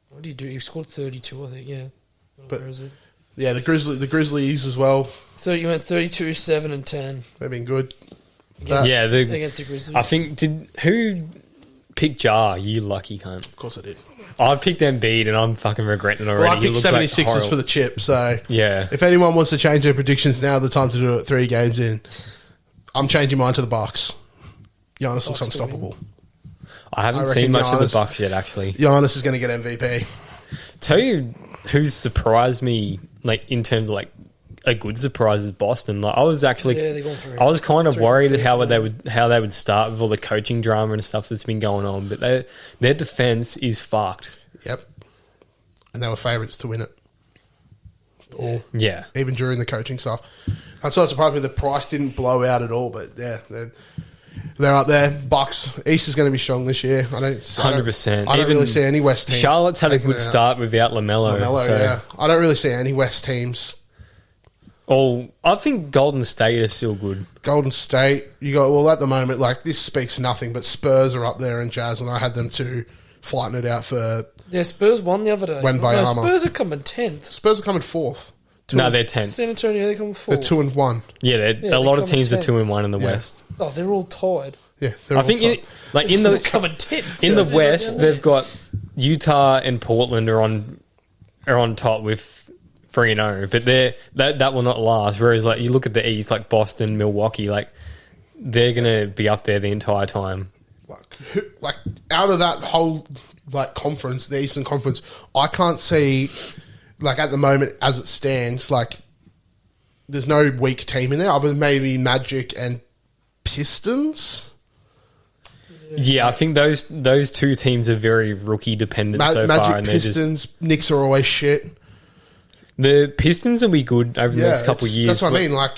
What did he do? He scored 32, I think. Yeah, But- where is it? Yeah, the Grizzlies as well. So you went 32, 7, and 10 They've been good. against, Yeah, against the Grizzlies. I think, who picked Jar? You lucky cunt. Of course I did. I picked Embiid, and I'm fucking regretting it already. Well, I He picked looks like 76ers horrible. for the chip, so Yeah. if anyone wants to change their predictions, now the time to do it 3 games in. I'm changing mine to the Bucks. Giannis looks Bucks to unstoppable. I haven't I seen reckon much of Giannis- the Bucks yet, actually. Giannis is going to get MVP. Tell you who's surprised me, like, in terms of, like, a good surprise is Boston. Like, I was actually, Yeah, they're going for it. I was kind of 3 worried for 3, how yeah. they would start with all the coaching drama and stuff that's been going on, but their defense is fucked. Yep. And they were favourites to win it. All, Yeah, even during the coaching stuff. That's why it surprised me the price didn't blow out at all, but yeah, they're up there. Bucks. East is going to be strong this year. 100%. I don't Even really see any West teams. Charlotte's had a taking good it out. start without LaMelo. LaMelo, so. yeah. I don't really see any West teams. Oh, I think Golden State is still good. Golden State, you got, well, at the moment, like, this speaks nothing, but Spurs are up there and Jazz, and I had them two fighting it out for. Yeah, Spurs won the other day. Wembanyama. No, Spurs are coming 10th. Spurs are coming 4th. No, they're 10th. San Antonio, they're coming 4th. They're 2-1. Yeah, Yeah, a they're lot of coming teams are 10th. 2-1 in the Yeah. West. Oh, they're all tied. Yeah, they're I all think top. like They're coming 10th. in the Yeah, West, yeah. they've got Utah and Portland are on top with 3-0, but that will not last. Whereas, like, you look at the East, like Boston, Milwaukee, like, they're gonna be up there the entire time. like out of that whole like conference, the Eastern Conference, I can't see, like, at the moment as it stands, like, there's no weak team in there other than maybe Magic and Pistons. Yeah, I think those two teams are very rookie dependent so Magic, far, and they're Pistons, Knicks are always shit. the Pistons will be good over the next couple of years. That's what I mean. Like,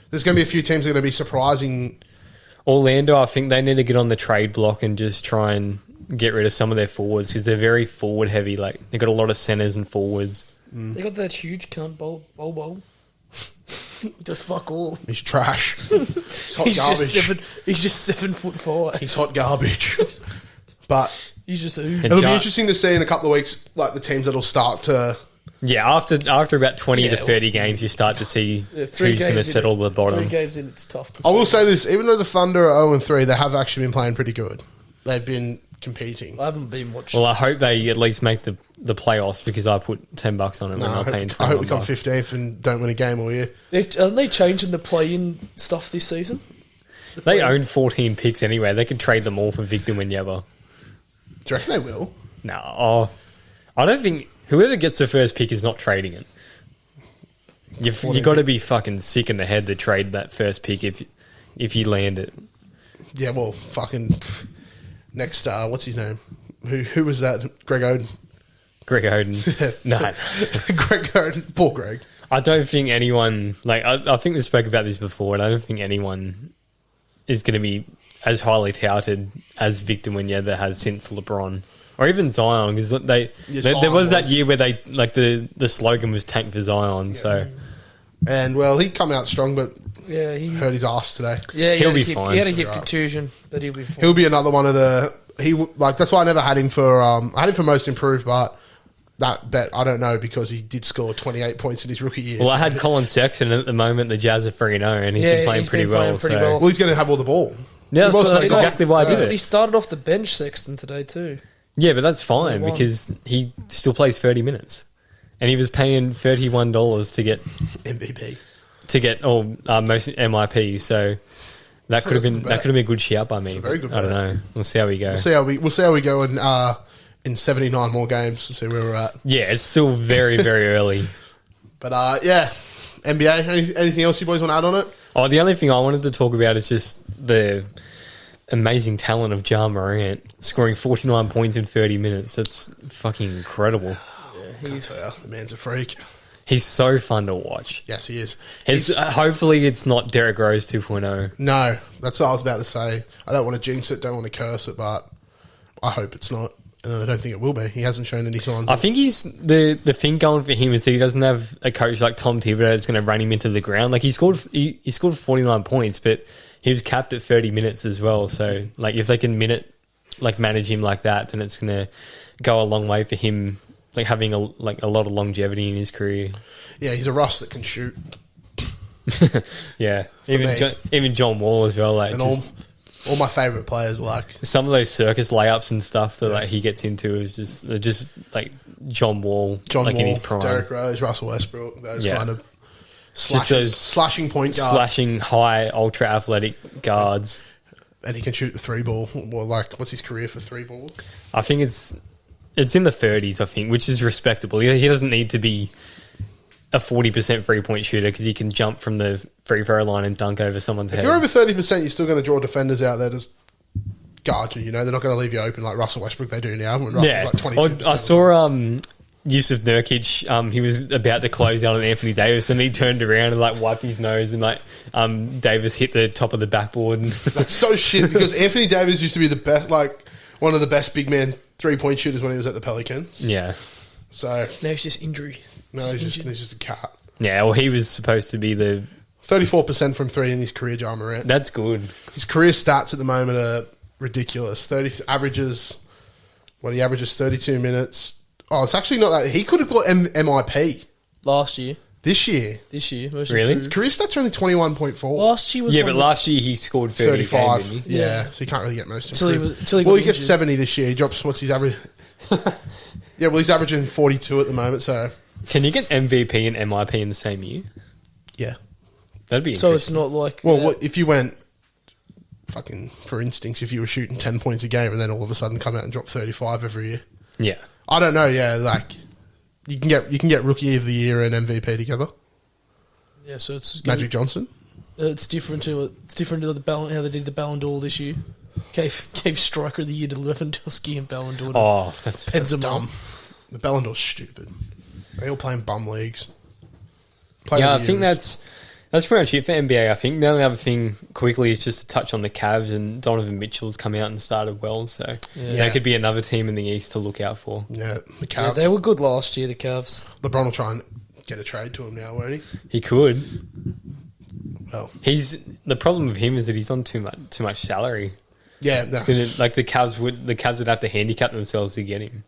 there's going to be a few teams that are going to be surprising. Orlando, I think they need to get on the trade block and just try and get rid of some of their forwards because they're very forward heavy. Like, they've got a lot of centers and forwards. They got that huge cunt, Bobo. He does fuck all. He's trash. He's hot garbage. He's just 7'5". He's hot garbage. But He's just a And it'll be Ja- interesting to see in a couple of weeks, like, the teams that'll start to. Yeah, after about 20 to Yeah, 30 games, you start to see who's 3 going to games in, settle the Three bottom. games in, it's tough to I will say this: even though the Thunder are 0-3, they have actually been playing pretty good. They've been competing. I haven't been watching. Well, I hope they at least make the playoffs because I put $10 on it. No, We're I not paying hope, I hope we come $21. 15th and don't win a game all year. Aren't they changing the play-in stuff this season? They own 14 picks anyway. They could trade them all for Victor Wembanyama. Do you reckon they will? No, I don't think whoever gets the first pick is not trading it. You've got to be fucking sick in the head to trade that first pick if you land it. Yeah, well, fucking next. What's his name? Who was that? Greg Oden. Greg Oden. No, Greg Oden. Poor Greg. I don't think anyone, like, I think we spoke about this before, and I don't think anyone is going to be as highly touted as Victor Wembanyama has since LeBron. Or even Zion, because there Zion was that was. year where they, like, the slogan was tank for Zion, so And, well, he come out strong, but Yeah, he hurt his ass today. He'll be fine. He had a hip Right. contusion, but he'll be fine. He'll be another one of the. That's why I never had him for. I had him for most improved, but that bet I don't know because he did score 28 points in his rookie year. Well, I had Colin Sexton, and at the moment the Jazz are 3-0, and he's been playing he's pretty been well. playing pretty so. well. Well, he's going to have all the ball. Yeah, He was that's like- exactly why I did He it. started off the bench, Sexton, today too. Yeah, but that's fine They won. because he still plays 30 minutes, and he was paying $31 to get MVP. most MIP. So that So could have that's been not bad. a good shout by me. a very good I don't bet. know. We'll see how we go. We'll see how we go in 79 more games to see where we're at. Yeah, it's still very very early. But yeah, NBA. Anything else you boys want to add on it? Oh, the only thing I wanted to talk about is just the amazing talent of Ja Morant scoring 49 points in 30 minutes. That's fucking incredible. The man's a freak. He's so fun to watch. Yes, he is. Hopefully it's not Derek Rose 2.0. No, that's what I was about to say. I don't want to jinx it, don't want to curse it, but I hope it's not. And I don't think it will be. He hasn't shown any signs. I think he's the thing going for him is that he doesn't have a coach like Tom Thibodeau that's going to run him into the ground. Like he scored 49 points, but he was capped at 30 minutes as well. So like if they can manage him like that, then it's going to go a long way for him. Like having a lot of longevity in his career. Yeah, he's a Russ that can shoot. Yeah, even John Wall as well. Like and all my favourite players like some of those circus layups and stuff that like he gets into is just like John Wall, like in his prime. Derek Rose, Russell Westbrook, those kind of slashing point guard, slashing high ultra athletic guards. And he can shoot the 3-ball. Well, like what's his career for 3-ball? I think it's in the 30s, I think, which is respectable. He doesn't need to be a 40% three-point shooter because he can jump from the free throw line and dunk over someone's head. If you're over 30%, you're still going to draw defenders out there to guard you. You know, they're not going to leave you open like Russell Westbrook they do now. When Russell's like 22%. I saw Yusuf Nurkic. He was about to close out on Anthony Davis, and he turned around and like wiped his nose, and like Davis hit the top of the backboard. That's so shit because Anthony Davis used to be the best, like one of the best big man 3-point shooters when he was at the Pelicans. Yeah. So Now it's just injury. no, he's just a cat. Yeah, well, he was supposed to be the 34% from 3 in his career, Ja Morant. That's good. His career stats at the moment are ridiculous. He averages 32 minutes. Oh, it's actually not that. He could have got MIP Last year. this year. Most Really? His career stats are only 21.4. Last year was Yeah, but last year he scored 30 35. Game, didn't he? Yeah, so he can't really get most of Till he it. was- till he Well, got he gets injured. 70 this year. He drops, what's his average? Yeah, well, he's averaging 42 at the moment, so Can you get MVP and MIP in the same year? yeah. That'd be So it's interesting. not like Well, what if you went fucking, for instance, if you were shooting 10 points a game and then all of a sudden come out and drop 35 every year? Yeah. I don't know, yeah, like you can get Rookie of the Year and MVP together. yeah. So it's Magic Johnson. It's different to the Ballon, how they did the Ballon d'Or this year. Gave Striker of the Year to Lewandowski and Ballon d'Or. To Oh, that's That's Benzema. dumb. The Ballon d'Or's stupid. They all play in bum leagues. yeah. I think that's pretty much it for NBA. I think the only other thing quickly is just to touch on the Cavs, and Donovan Mitchell's come out and started well, so that could be another team in the East to look out for. Yeah, the Cavs. Yeah, they were good last year. The Cavs. LeBron will try and get a trade to him now, won't he? He could. Well, The problem with him is that he's on too much salary. yeah, no. It's gonna, like the Cavs would have to handicap themselves to get him.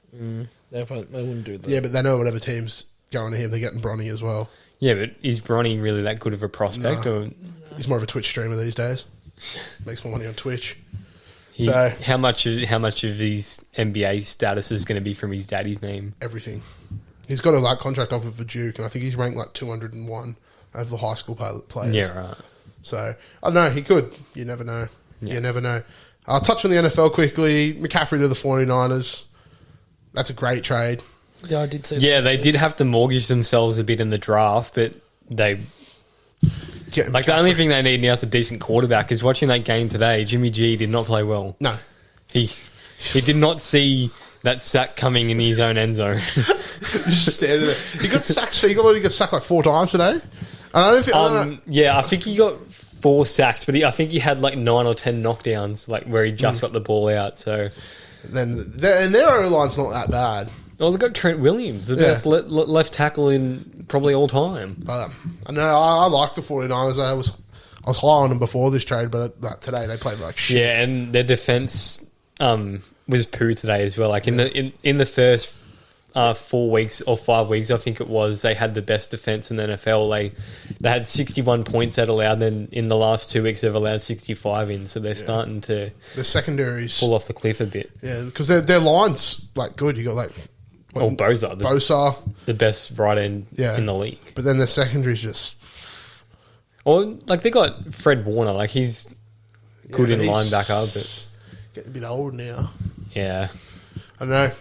They wouldn't do that. Yeah, but they know whatever team's going to him, they're getting Bronny as well. Yeah, but is Bronny really that good of a prospect? Nah. Or He's more of a Twitch streamer these days. Makes more money on Twitch. he, So- how much of his NBA status is going to be from his daddy's name? Everything. He's got a like contract offer for Duke, and I think he's ranked like 201 over the high school players. Yeah, right. So, I don't know, he could. You never know. Yeah. You never know. I'll touch on the NFL quickly. McCaffrey to the 49ers. That's a great trade. Yeah, I did say. Yeah, that. they did have to mortgage themselves a bit in the draft, but they Getting like the McCaffrey. only thing they need now is a decent quarterback. Is watching that game today, Jimmy G did not play well. No. He did not see that sack coming in his own end zone. He's just standing there. He got sacked. So he got sacked like 4 times today. And I don't think. I don't know. Yeah, I think he got 4 sacks, but I think he had like 9 or 10 knockdowns, like where he just got the ball out. So, Then their O line's not that bad. oh, they got Trent Williams, the best left tackle in probably all time. But I know I like the 49ers. I was high on them before this trade, but like, today they played like shit. Yeah, and their defense was poo today as well. Like in the first 4 weeks or 5 weeks, I think it was, they had the best defense in the NFL. They had 61 points that allowed, and in the last 2 weeks they've allowed 65 in. So they're starting to The secondaries. fall off the cliff a bit. Yeah, because their line's like good. You got like Bosa, Bosa, the best right end in the league. but then their secondary's just Or like they got Fred Warner, like he's good in he's linebacker, but getting a bit old now. yeah. I don't know.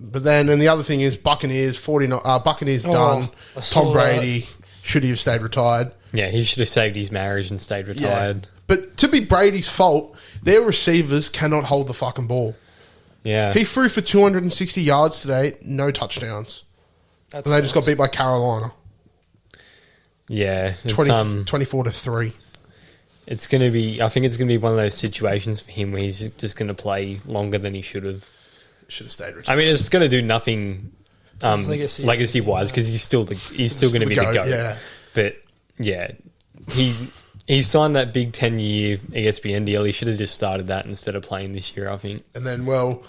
But then, and the other thing is Buccaneers 49. Buccaneers done. I saw Tom Brady should he have stayed retired? Yeah, he should have saved his marriage and stayed retired. But to be Brady's fault, their receivers cannot hold the fucking ball. Yeah. He threw for 260 yards today, no touchdowns. That's And they just got beat by Carolina. Yeah, it's, 24-3. It's going to be. I think it's going to be one of those situations for him where he's just going to play longer than he should have. Should have stayed retired. I mean, it's going to do nothing legacy wise because he's still going to be the GOAT. Yeah. But yeah, he signed that big 10-year ESPN deal. He should have just started that instead of playing this year, I think. And then, well,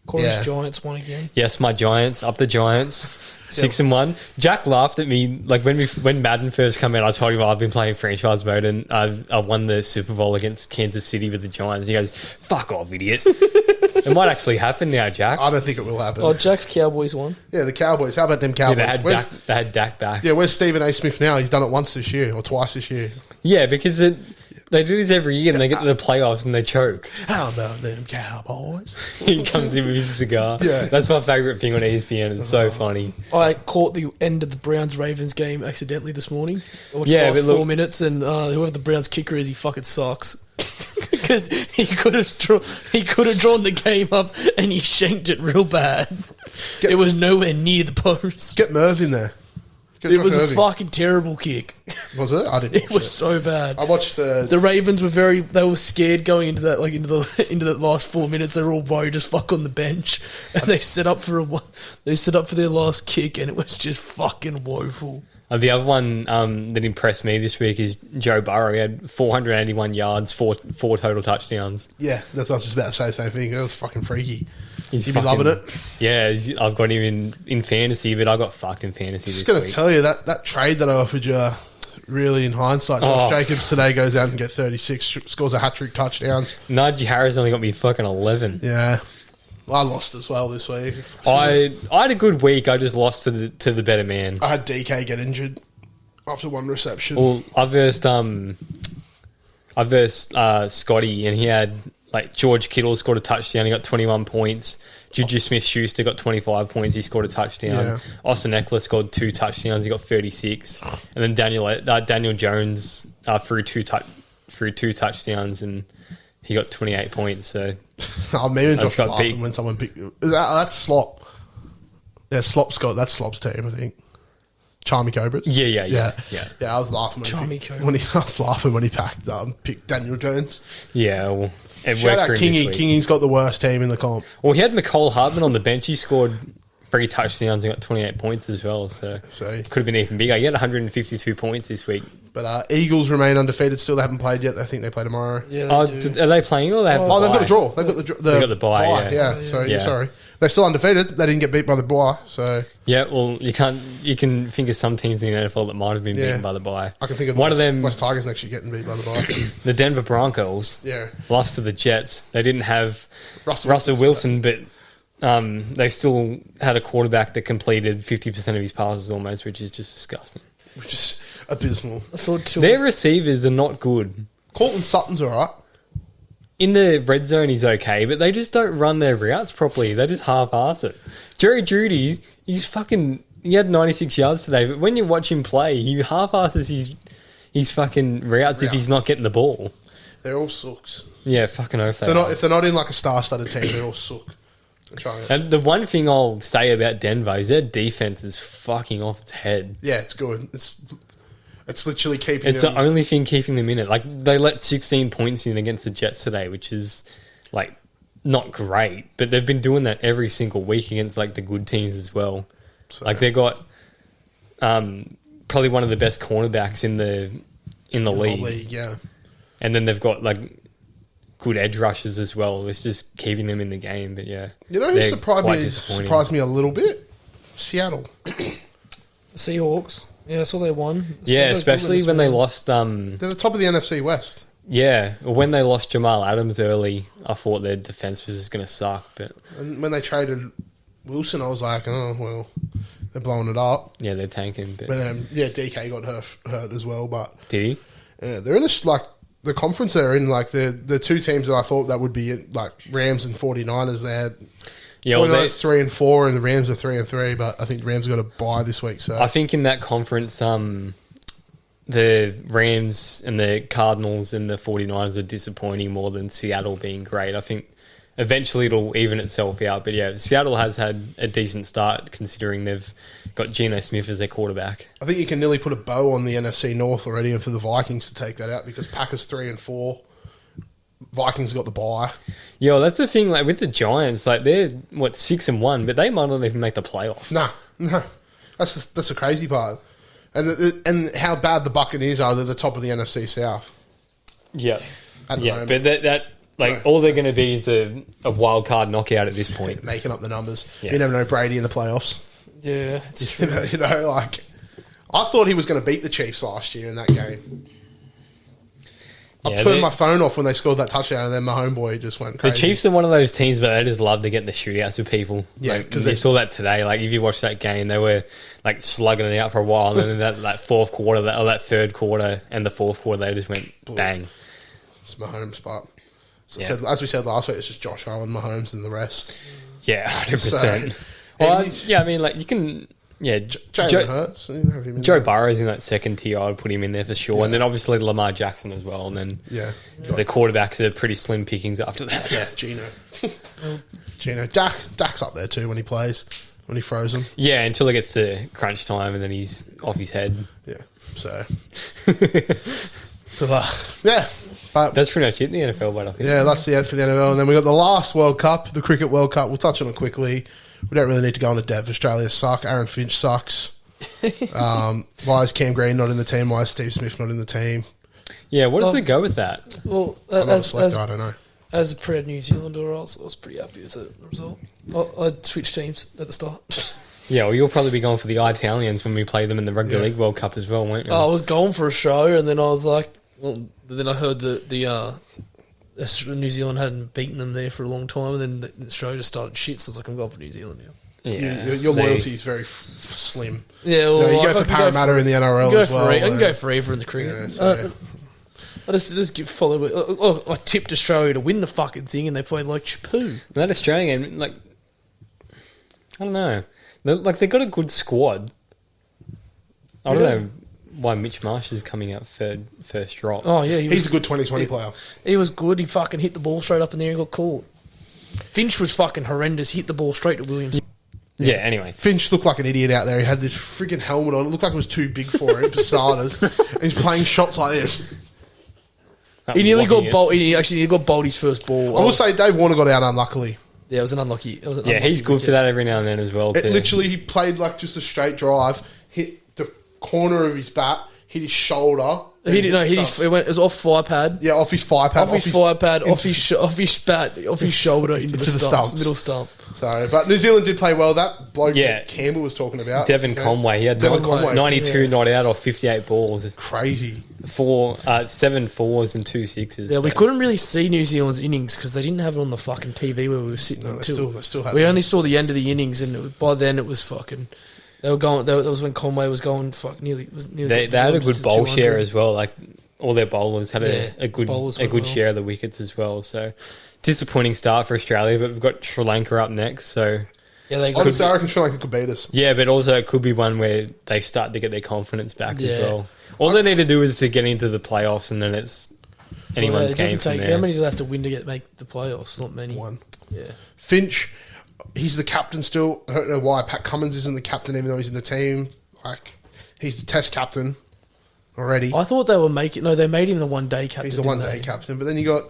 Corey's Giants won again. Yes, my Giants, up the Giants, 6-1. Jack laughed at me like when Madden first came out. I told him I've been playing franchise mode and I won the Super Bowl against Kansas City with the Giants. He goes, "Fuck off, idiot." It might actually happen now, Jack. I don't think it will happen. Oh, Jack's Cowboys won. Yeah, the Cowboys. How about them Cowboys? Yeah, they had Dak back. Yeah, where's Stephen A. Smith now? He's done it once this year or twice this year. Yeah, because they do this every year and they get to the playoffs and they choke. How about them Cowboys? He comes in with his cigar. Yeah. That's my favourite thing on ESPN. It's so funny. I caught the end of the Browns-Ravens game accidentally this morning. I watched Yeah, the last but 4 minutes, and whoever the Browns kicker is, he fucking sucks. Because he could have drawn the game up and he shanked it real bad. It was nowhere near the post. Get Merv in there. It was a fucking terrible kick. Was it? I didn't. It was so bad. I watched the Ravens were they were scared going into that into the last 4 minutes. They were all worried as fuck on the bench, and they set up for their last kick, and it was just fucking woeful. The other one that impressed me this week is Joe Burrow. He had 481 yards, four total touchdowns. Yeah, that's what I was just about to say. The same thing. It was fucking freaky. He's been loving it. Yeah, I've got him in fantasy, but I got fucked in fantasy Just this week. going to tell you that trade that I offered you, really in hindsight, Josh Jacobs today goes out and gets 36, scores a hat-trick touchdowns. Najee Harris only got me fucking 11. Yeah. I lost as well this week. I had a good week. I just lost to the better man. I had DK get injured after one reception. Well, I versed Scotty, and he had like George Kittle scored a touchdown. He got 21 points. Juju Smith-Schuster got 25 points. He scored a touchdown. Yeah. Austin Eckler scored 2 touchdowns. He got 36. And then Daniel Jones threw two touchdowns, and he got 28 points. So Me and Josh got laughing beat. when someone picked... That's Slop. Yeah, that's Slop's team, I think. Charmy Cobras. Yeah. Yeah, I was laughing when he picked Daniel Jones. Yeah, well, it Shout worked out for him this Kingy. week. Kingy's got the worst team in the comp. Well, he had McCole Hardman on the bench. He scored 3 touchdowns and got 28 points as well. So it could have been even bigger. He had 152 points this week. But Eagles remain undefeated still. They haven't played yet. I think they play tomorrow. Yeah, Are they playing or they have? They've got a draw. They've got the bye. Yeah. Sorry. They're still undefeated. They didn't get beat by the bye. So Yeah, well, you can think of some teams in the NFL that might have been beaten by the bye. I can think of one of them. West Tigers next year getting beat by the bye. The Denver Broncos. Yeah. Lost to the Jets. They didn't have Russell Wilson, but they still had a quarterback that completed 50% of his passes almost, which is just disgusting. Which is abysmal. Their receivers are not good. Colton Sutton's all right. In the red zone, he's okay, but they just don't run their routes properly. They just half-ass it. Jerry Jeudy, he had 96 yards today, but when you watch him play, he half-asses his fucking routes if he's not getting the ball. They're all sucks. Yeah, fucking oath. If they're not in like a star-studded team, they're all suck. And the one thing I'll say about Denver is their defense is fucking off its head. Yeah, it's good. It's literally keeping It's them... the only thing keeping them in it. Like, they let 16 points in against the Jets today, which is, like, not great. But they've been doing that every single week against, like, the good teams as well. So, like, they got probably one of the best cornerbacks in the league. Yeah. And then they've got, like, good edge rushes as well. It's just keeping them in the game. But, yeah. You know who surprised me a little bit? Seattle. Seahawks. Yeah, I saw they won. Yeah, especially when they lost... They're the top of the NFC West. Yeah, when they lost Jamal Adams early, I thought their defense was just going to suck. But and when they traded Wilson, I was like, oh, well, they're blowing it up. Yeah, they're tanking. But then, DK got hurt as well. But did he? Yeah, they're in the conference they're in, like the two teams that I thought that would be in, like Rams and 49ers. They had... Yeah, well, 3-4, and the Rams are 3-3. But I think the Rams got a bye this week. So I think in that conference, the Rams and the Cardinals and the 49ers are disappointing more than Seattle being great. I think eventually it'll even itself out. But yeah, Seattle has had a decent start considering they've got Geno Smith as their quarterback. I think you can nearly put a bow on the NFC North already, and for the Vikings to take that out because Packers 3-4, Vikings got the bye. Yeah, well, that's the thing. Like with the Giants, like they're 6-1, but they might not even make the playoffs. No, that's the crazy part, and how bad the Buccaneers are. They're the top of the NFC South. Yeah, At the moment. but that like all they're going to be is a wild card knockout at this point. Making up the numbers. Yeah. You never know Brady in the playoffs. Yeah, it's true. You know, like I thought he was going to beat the Chiefs last year in that game. I turned my phone off when they scored that touchdown, and then my homeboy just went crazy. The Chiefs are one of those teams, but they just love to get the shootouts with people. Yeah, because they saw that today. Like if you watch that game, they were like slugging it out for a while, and then in that fourth quarter, that third quarter, and the fourth quarter, they just went bang. It's Mahomes' spot. So as we said last week, it's just Josh Allen, Mahomes, and the rest. Yeah, 100%. Well, I mean, like you can. Yeah, Jalen Hurts. Joe Burrow's in that second tier. I'd put him in there for sure. Yeah. And then obviously Lamar Jackson as well. And then the quarterbacks are pretty slim pickings after that. Yeah, Geno. Dak's up there too when he plays, when he throws them. Yeah, until it gets to crunch time and then he's off his head. Yeah, so. Yeah. But that's pretty much it in the NFL, but I think. Yeah, that's the end for the NFL. And then we got the last World Cup, the Cricket World Cup. We'll touch on it quickly. We don't really need to go into depth. Australia suck. Aaron Finch sucks. Why is Cam Green not in the team? Why is Steve Smith not in the team? Yeah, what does it go with that? Well, I don't know. As a proud New Zealander, I was pretty happy with the result. I'd switch teams at the start. Yeah, well, you'll probably be going for the Italians when we play them in the Rugby League World Cup as well, won't you? I was going for a show, and then I was like, well, then I heard the New Zealand hadn't beaten them there for a long time, and then the show just started shit, so I was like, I'm going for New Zealand now. Yeah, your loyalty is very slim. Yeah, well, you go for Parramatta in the NRL as well. I can go for either in the cricket. I just follow it. I tipped Australia to win the fucking thing, and they played like Chapoo. That Australian game, like, I don't know. They've got a good squad. I don't know why Mitch Marsh is coming out first drop. Oh, yeah. He's a good 2020 player. He was good. He fucking hit the ball straight up in there and got caught. Finch was fucking horrendous. Hit the ball straight to Williams. Yeah, anyway. Finch looked like an idiot out there. He had this freaking helmet on. It looked like it was too big for him, for starters. And he's playing shots like this. He nearly got bowled. He got bowled his first ball. I will say Dave Warner got out unluckily. Yeah, it was an unlucky. He's good for that every now and then as well, too. Literally, he played like just a straight drive, hit the corner of his bat, hit his shoulder. It was off fire pad. Yeah, off his fire pad. Off his bat, off his shoulder into the stumps, middle stump. Sorry, but New Zealand did play well. That bloke Campbell was talking about. Devon Conway. He had 92 not out off 58 balls. It's crazy. 7 fours and 2 sixes. Yeah, we couldn't really see New Zealand's innings because they didn't have it on the fucking TV where we were sitting. No, they still had. We only saw the end of the innings, and by then it was fucking. They were going. That was when Conway was going. Nearly. They had a good bowl share as well. Like all their bowlers had a good share of the wickets as well. So disappointing start for Australia, but we've got Sri Lanka up next. So yeah, I reckon Sri Lanka could beat us. Yeah, but also it could be one where they start to get their confidence back as well. All they need to do is to get into the playoffs, and then it's anyone's game from there. How many do they have to win to make the playoffs? Not many. One. Yeah. Finch, he's the captain still. I don't know why Pat Cummins isn't the captain, even though he's in the team. Like, he's the test captain already. I thought they were making. No, they made him the one-day captain. He's the one-day captain, but then you got.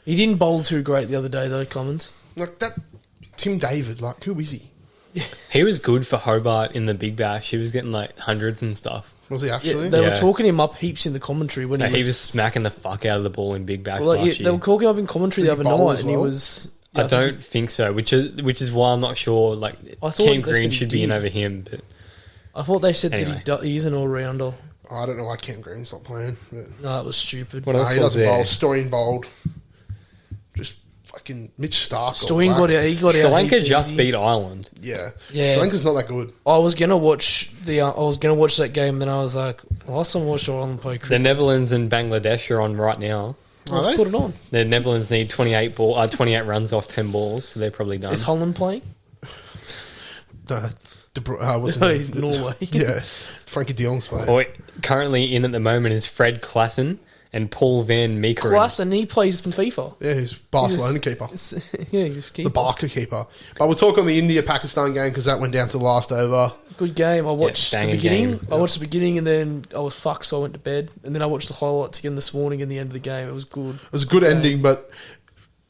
He didn't bowl too great the other day, though, Cummins. Like that, Tim David. Like, who is he? He was good for Hobart in the Big Bash. He was getting like hundreds and stuff. Was he actually? Yeah, they were talking him up heaps in the commentary when he was smacking the fuck out of the ball in Big Bash last year. They were talking him up in commentary the other night, and he was. I don't think so, which is why I'm not sure. Like, Cam Green should be in over him, but I thought they said that he's an all-rounder. I don't know why Cam Green's not playing. But no, that was stupid. What else he was doesn't there? bowl. Stoyan bowled. Just fucking Mitch Stark. Stoyan got out. He got out. Sri Lanka just beat Ireland. Yeah. Sri Lanka's not that good. I was gonna watch that game, and then I was like, last time I watched Ireland play cricket. The Netherlands and Bangladesh are on right now. Are they? Put it on. The Netherlands need 28 runs off 10 balls, so they're probably done. Is Holland playing? No. What's his name? He's Norway. Yeah. Frankie de Jong's playing. Currently in at the moment is Fred Klassen and Paul Van Meekeren. Class, and he plays in FIFA. Yeah, he's Barcelona keeper. Yeah, he's a keeper. The Barca keeper. But we'll talk on the India-Pakistan game because that went down to the last over. Good game. I watched the beginning. game. I watched the beginning, and then I was fucked, so I went to bed. And then I watched the highlights again this morning in the end of the game. It was good. It was a good ending, but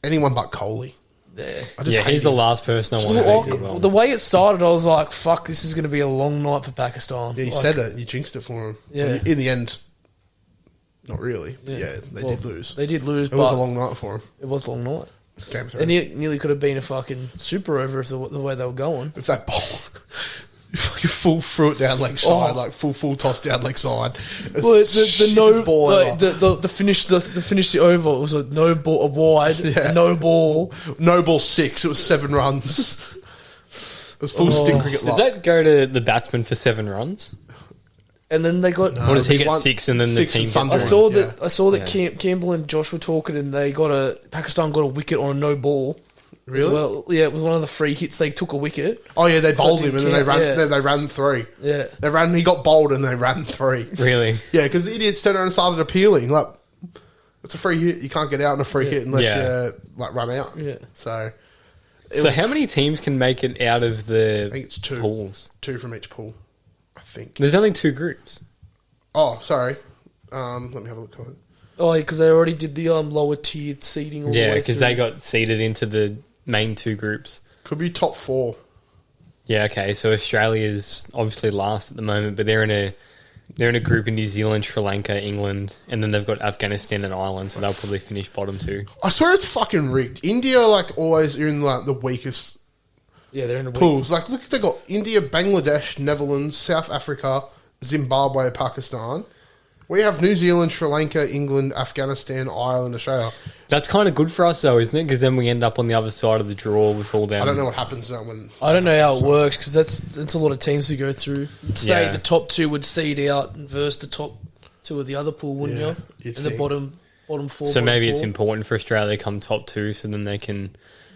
anyone but Kohli. Yeah. He's the last person I want to take. The way it started, I was like, fuck, this is going to be a long night for Pakistan. Yeah, you said that. You jinxed it for him. Yeah. In the end, not really. Yeah, they did lose. They did lose, It was a long night for him. It was a long night. Game of Thrones. And it nearly could have been a fucking super over if the way they were going. If that ball, you fucking full threw it down leg side, like full toss down leg side. Well, the no ball like, ever. the finish the over, it was a no ball, a wide, no ball. No ball 6. It was 7 runs. It was full stick cricket. Does that go to the batsman for 7 runs? And then they got. Or does he get won 6 and then the 6 team and gets Sunderland. I saw that Yeah. Campbell and Josh were talking, and they Pakistan got a wicket on a no ball. Really? As well. Yeah, it was one of the free hits. They took a wicket. Oh yeah, they So bowled it him and didn't then they ran. count, yeah. They ran 3. Yeah. They ran. He got bowled and they ran 3. Really? Yeah, because the idiots turned around and started appealing. Like, it's a free hit. You can't get out on a free hit unless you run out. Yeah. So How many teams can make it out of the I think it's 2. pools? 2 from each pool. I think. There's only 2 groups. Oh, sorry. Let me have a look at it. Oh, because they already did the lower tiered seating. All the Yeah, way because through. they got seeded into the main 2 groups. Could be top 4. Yeah, okay. So Australia's obviously last at the moment, but they're in a group in New Zealand, Sri Lanka, England, and then they've got Afghanistan and Ireland, so they'll probably finish bottom 2. I swear it's fucking rigged. India, like, always are in like the weakest Yeah, they're in a pools. Like, look, they got India, Bangladesh, Netherlands, South Africa, Zimbabwe, Pakistan. We have New Zealand, Sri Lanka, England, Afghanistan, Ireland, Australia. That's kind of good for us, though, isn't it? Because then we end up on the other side of the draw with all them. I don't know what happens now when. I don't know how it works because that's a lot of teams to go through. Say Yeah. the top 2 would seed out versus the top 2 of the other pool, wouldn't Yeah, you? you'd And the think. bottom 4. So maybe bottom it's 4. important for Australia to come top 2, so then they can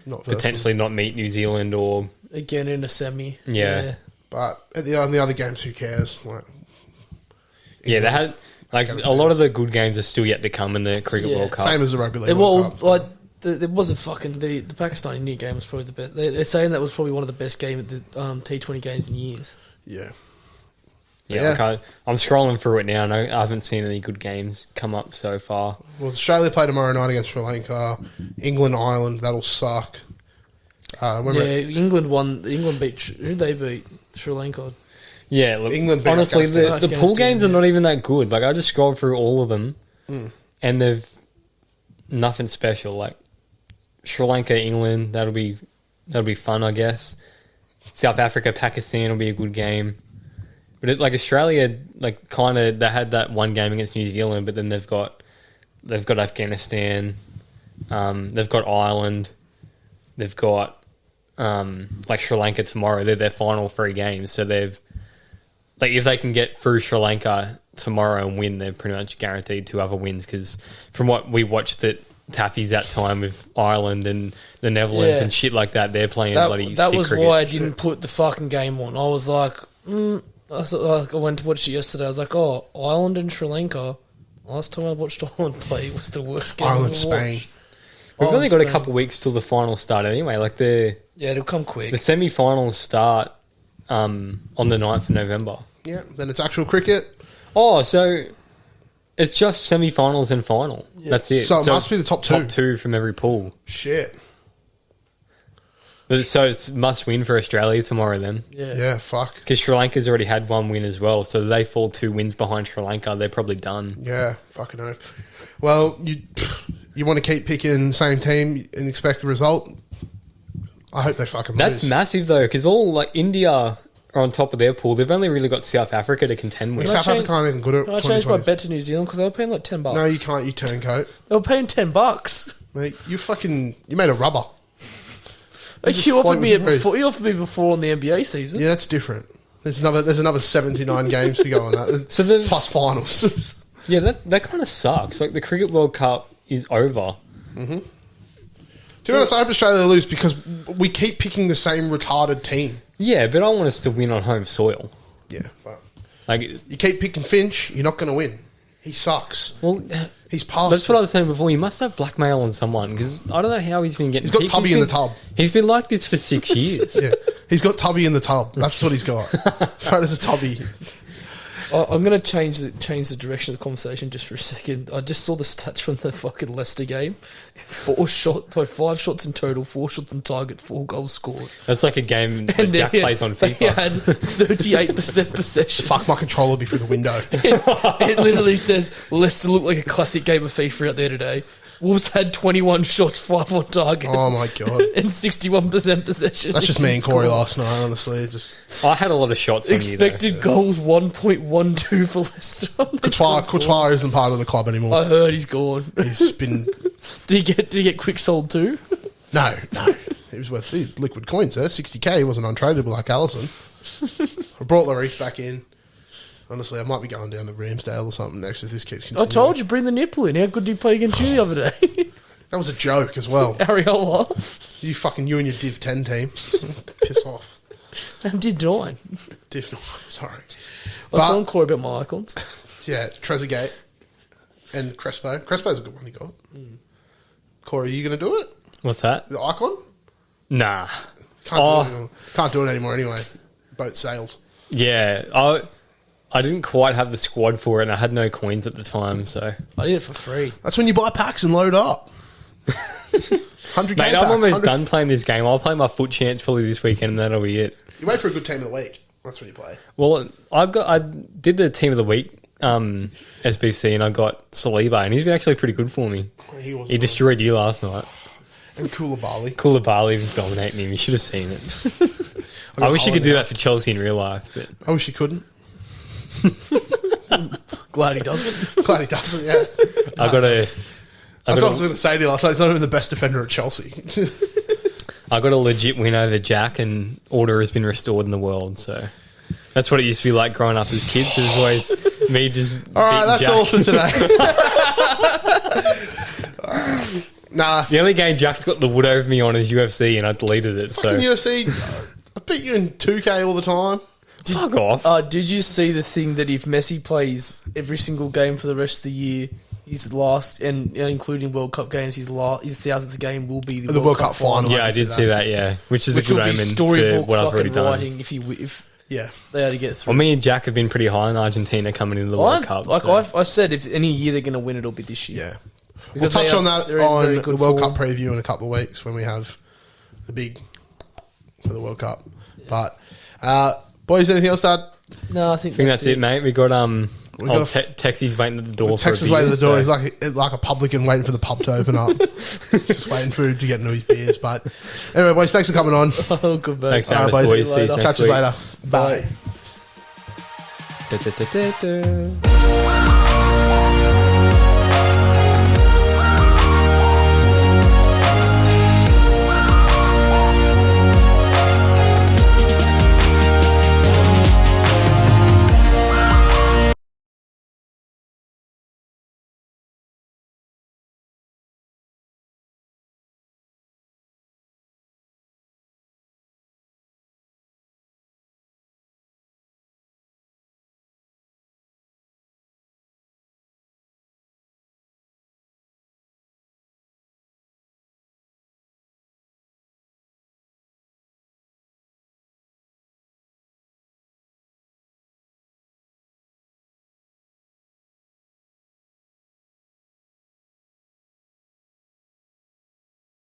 Not versus. potentially not meet New Zealand or Again in a semi. Yeah. But on the other games, who cares? Like, they had like a lot of the good games are still yet to come in the Cricket Yeah. World Cup. same as the Rugby League. It World was Cup. like there wasn't fucking the Pakistan India game was probably the best. They're saying that was probably one of the best game at the T20 games in years. Yeah. Yeah, like I'm scrolling through it now, and I haven't seen any good games come up so far. Well, Australia play tomorrow night against Sri Lanka. England, Ireland, that'll suck. England won. England beat. Who they beat? Sri Lanka. Yeah, look, England beat honestly, Afghanistan. the pool games are not even that good. Like I just scrolled through all of them, and they've nothing special. Like Sri Lanka, England, that'll be fun, I guess. South Africa, Pakistan will be a good game. But Australia, like kind of, they had that one game against New Zealand, but then they've got Afghanistan, they've got Ireland, they've got Sri Lanka tomorrow. They're their final 3 games, so they've if they can get through Sri Lanka tomorrow and win, they're pretty much guaranteed 2 other wins. Because from what we watched at Taffy's that time with Ireland and the Netherlands and shit like that, they're playing bloody That stick was cricket. why I didn't put the fucking game on. I was like, I went to watch it yesterday. I was like, oh, Ireland and Sri Lanka. Last time I watched Ireland play was the worst game Ireland, I've ever Spain. watched. We've only Ireland, got a Spain. couple of weeks till the finals start anyway. Like Yeah, it'll come quick. the semi-finals start on the 9th of November. Yeah, then it's actual cricket. Oh, so it's just semi-finals and final. That's it. So it must it's be the top 2. Top 2 from every pool. Shit. So it's must win for Australia tomorrow then. Yeah, fuck. Because Sri Lanka's already had 1 win as well. So they fall 2 wins behind Sri Lanka. They're probably done. Yeah, fucking oath. Well, you want to keep picking the same team and expect the result? I hope they fucking That's lose. massive though, because India are on top of their pool. They've only really got South Africa to contend with. South Can I Africa aren't even good at Can I change my 2020. bet to New Zealand because they were paying like $10? No, you can't. You turncoat. They were paying $10. Mate, you made a rubber. Like you offered me it before. You offered me before on the NBA season. Yeah, that's different. There's another 79 games to go on that. So the- plus finals. Yeah, that kind of sucks. Like the Cricket World Cup is over. To be honest, I hope Australia lose because we keep picking the same retarded team. Yeah, but I want us to win on home soil. Yeah, but Like, you keep picking Finch, you're not going to win. He sucks. Well, He's past. that's what I was saying before. He must have blackmail on someone because I don't know how he's been getting. He's got Tubby in the tub. He's been like this for 6 years. Yeah, he's got Tubby in the tub. That's what he's got. Right as a Tubby. I'm going to change the direction of the conversation just for a second. I just saw the stats from the fucking Leicester game. 5 shots in total, 4 shots on target, 4 goals scored. That's like a game that Jack plays on They FIFA. had 38% possession. Fuck, my controller will be through the window. It literally says Leicester looked like a classic game of FIFA out there today. Wolves had 21 shots, 5 on target. Oh my god. And 61% possession. That's just me and Corey last night, honestly. Just I had a lot of shots on Expected you, goals 1.12 for Leicester. Courtois isn't part of the club anymore. I heard he's gone. He's been Did he get quick sold too? no. He was worth these liquid coins. 60k. He wasn't untradeable like Allison. I brought Lloris back in. Honestly, I might be going down to Ramsdale or something next if this keeps continuing. I told you, bring the nipple in. How good did he play against you the other day? That was a joke as well. Areola. You and your Div 10 team. Piss off. I did 9. Div 9, sorry. I was telling Corey about my icons. Yeah, Trezeguet and Crespo. Crespo's a good one he got. Corey, are you going to do it? What's that? The icon? Nah. Can't do it anymore anyway. Boat sailed. Yeah. I didn't quite have the squad for it, and I had no coins at the time, so... I did it for free. That's when you buy packs and load up. 100k Mate, packs. I'm almost 100 done playing this game. I'll play my foot chance probably this weekend, and that'll be it. You wait for a good team of the week. That's when you play. Well, I did the team of the week SBC, and I got Saliba, and he's been actually pretty good for me. He destroyed you last night. And Koulibaly. Koulibaly was dominating him. You should have seen it. I wish you could do that for Chelsea in real life, but I wish you couldn't. Glad he doesn't. Glad he doesn't, yeah. I got a That's what I was going to say to you last night. He's not even the best defender at Chelsea. I got a legit win over Jack, and order has been restored in the world. So that's what it used to be like growing up as kids. It was always me just. All right, that's Jack. all for today. Nah. The only game Jack's got the wood over me on is UFC, and I deleted it. Fucking So UFC, I beat you in 2K all the time. fuck off. Did you see the thing that if Messi plays every single game for the rest of the year, his last, and including World Cup games, his 1000th game will be the World Cup final. Yeah, I did see that. Yeah, which is which a good will be omen for storybook what I've already fucking done. writing if Yeah. they had to get through. Well, me and Jack have been pretty high in Argentina coming into the World Cup. Like so. I said, if any year they're going to win, it'll be this year. Yeah. Because We'll touch they on are- that they're in very on good the World form. Cup preview in a couple of weeks when we have the big for the World Cup. But, boys, anything else to add? No, I I think that's it, mate. We got Texie's waiting at the door. Texas waiting at the door. He's like a publican waiting for the pub to open up. Just waiting for him to get into his beers. But anyway, boys, thanks for coming on. Oh, good man. Thanks, All right, Travis. boys. See you next Catch us week. later. Bye. Bye.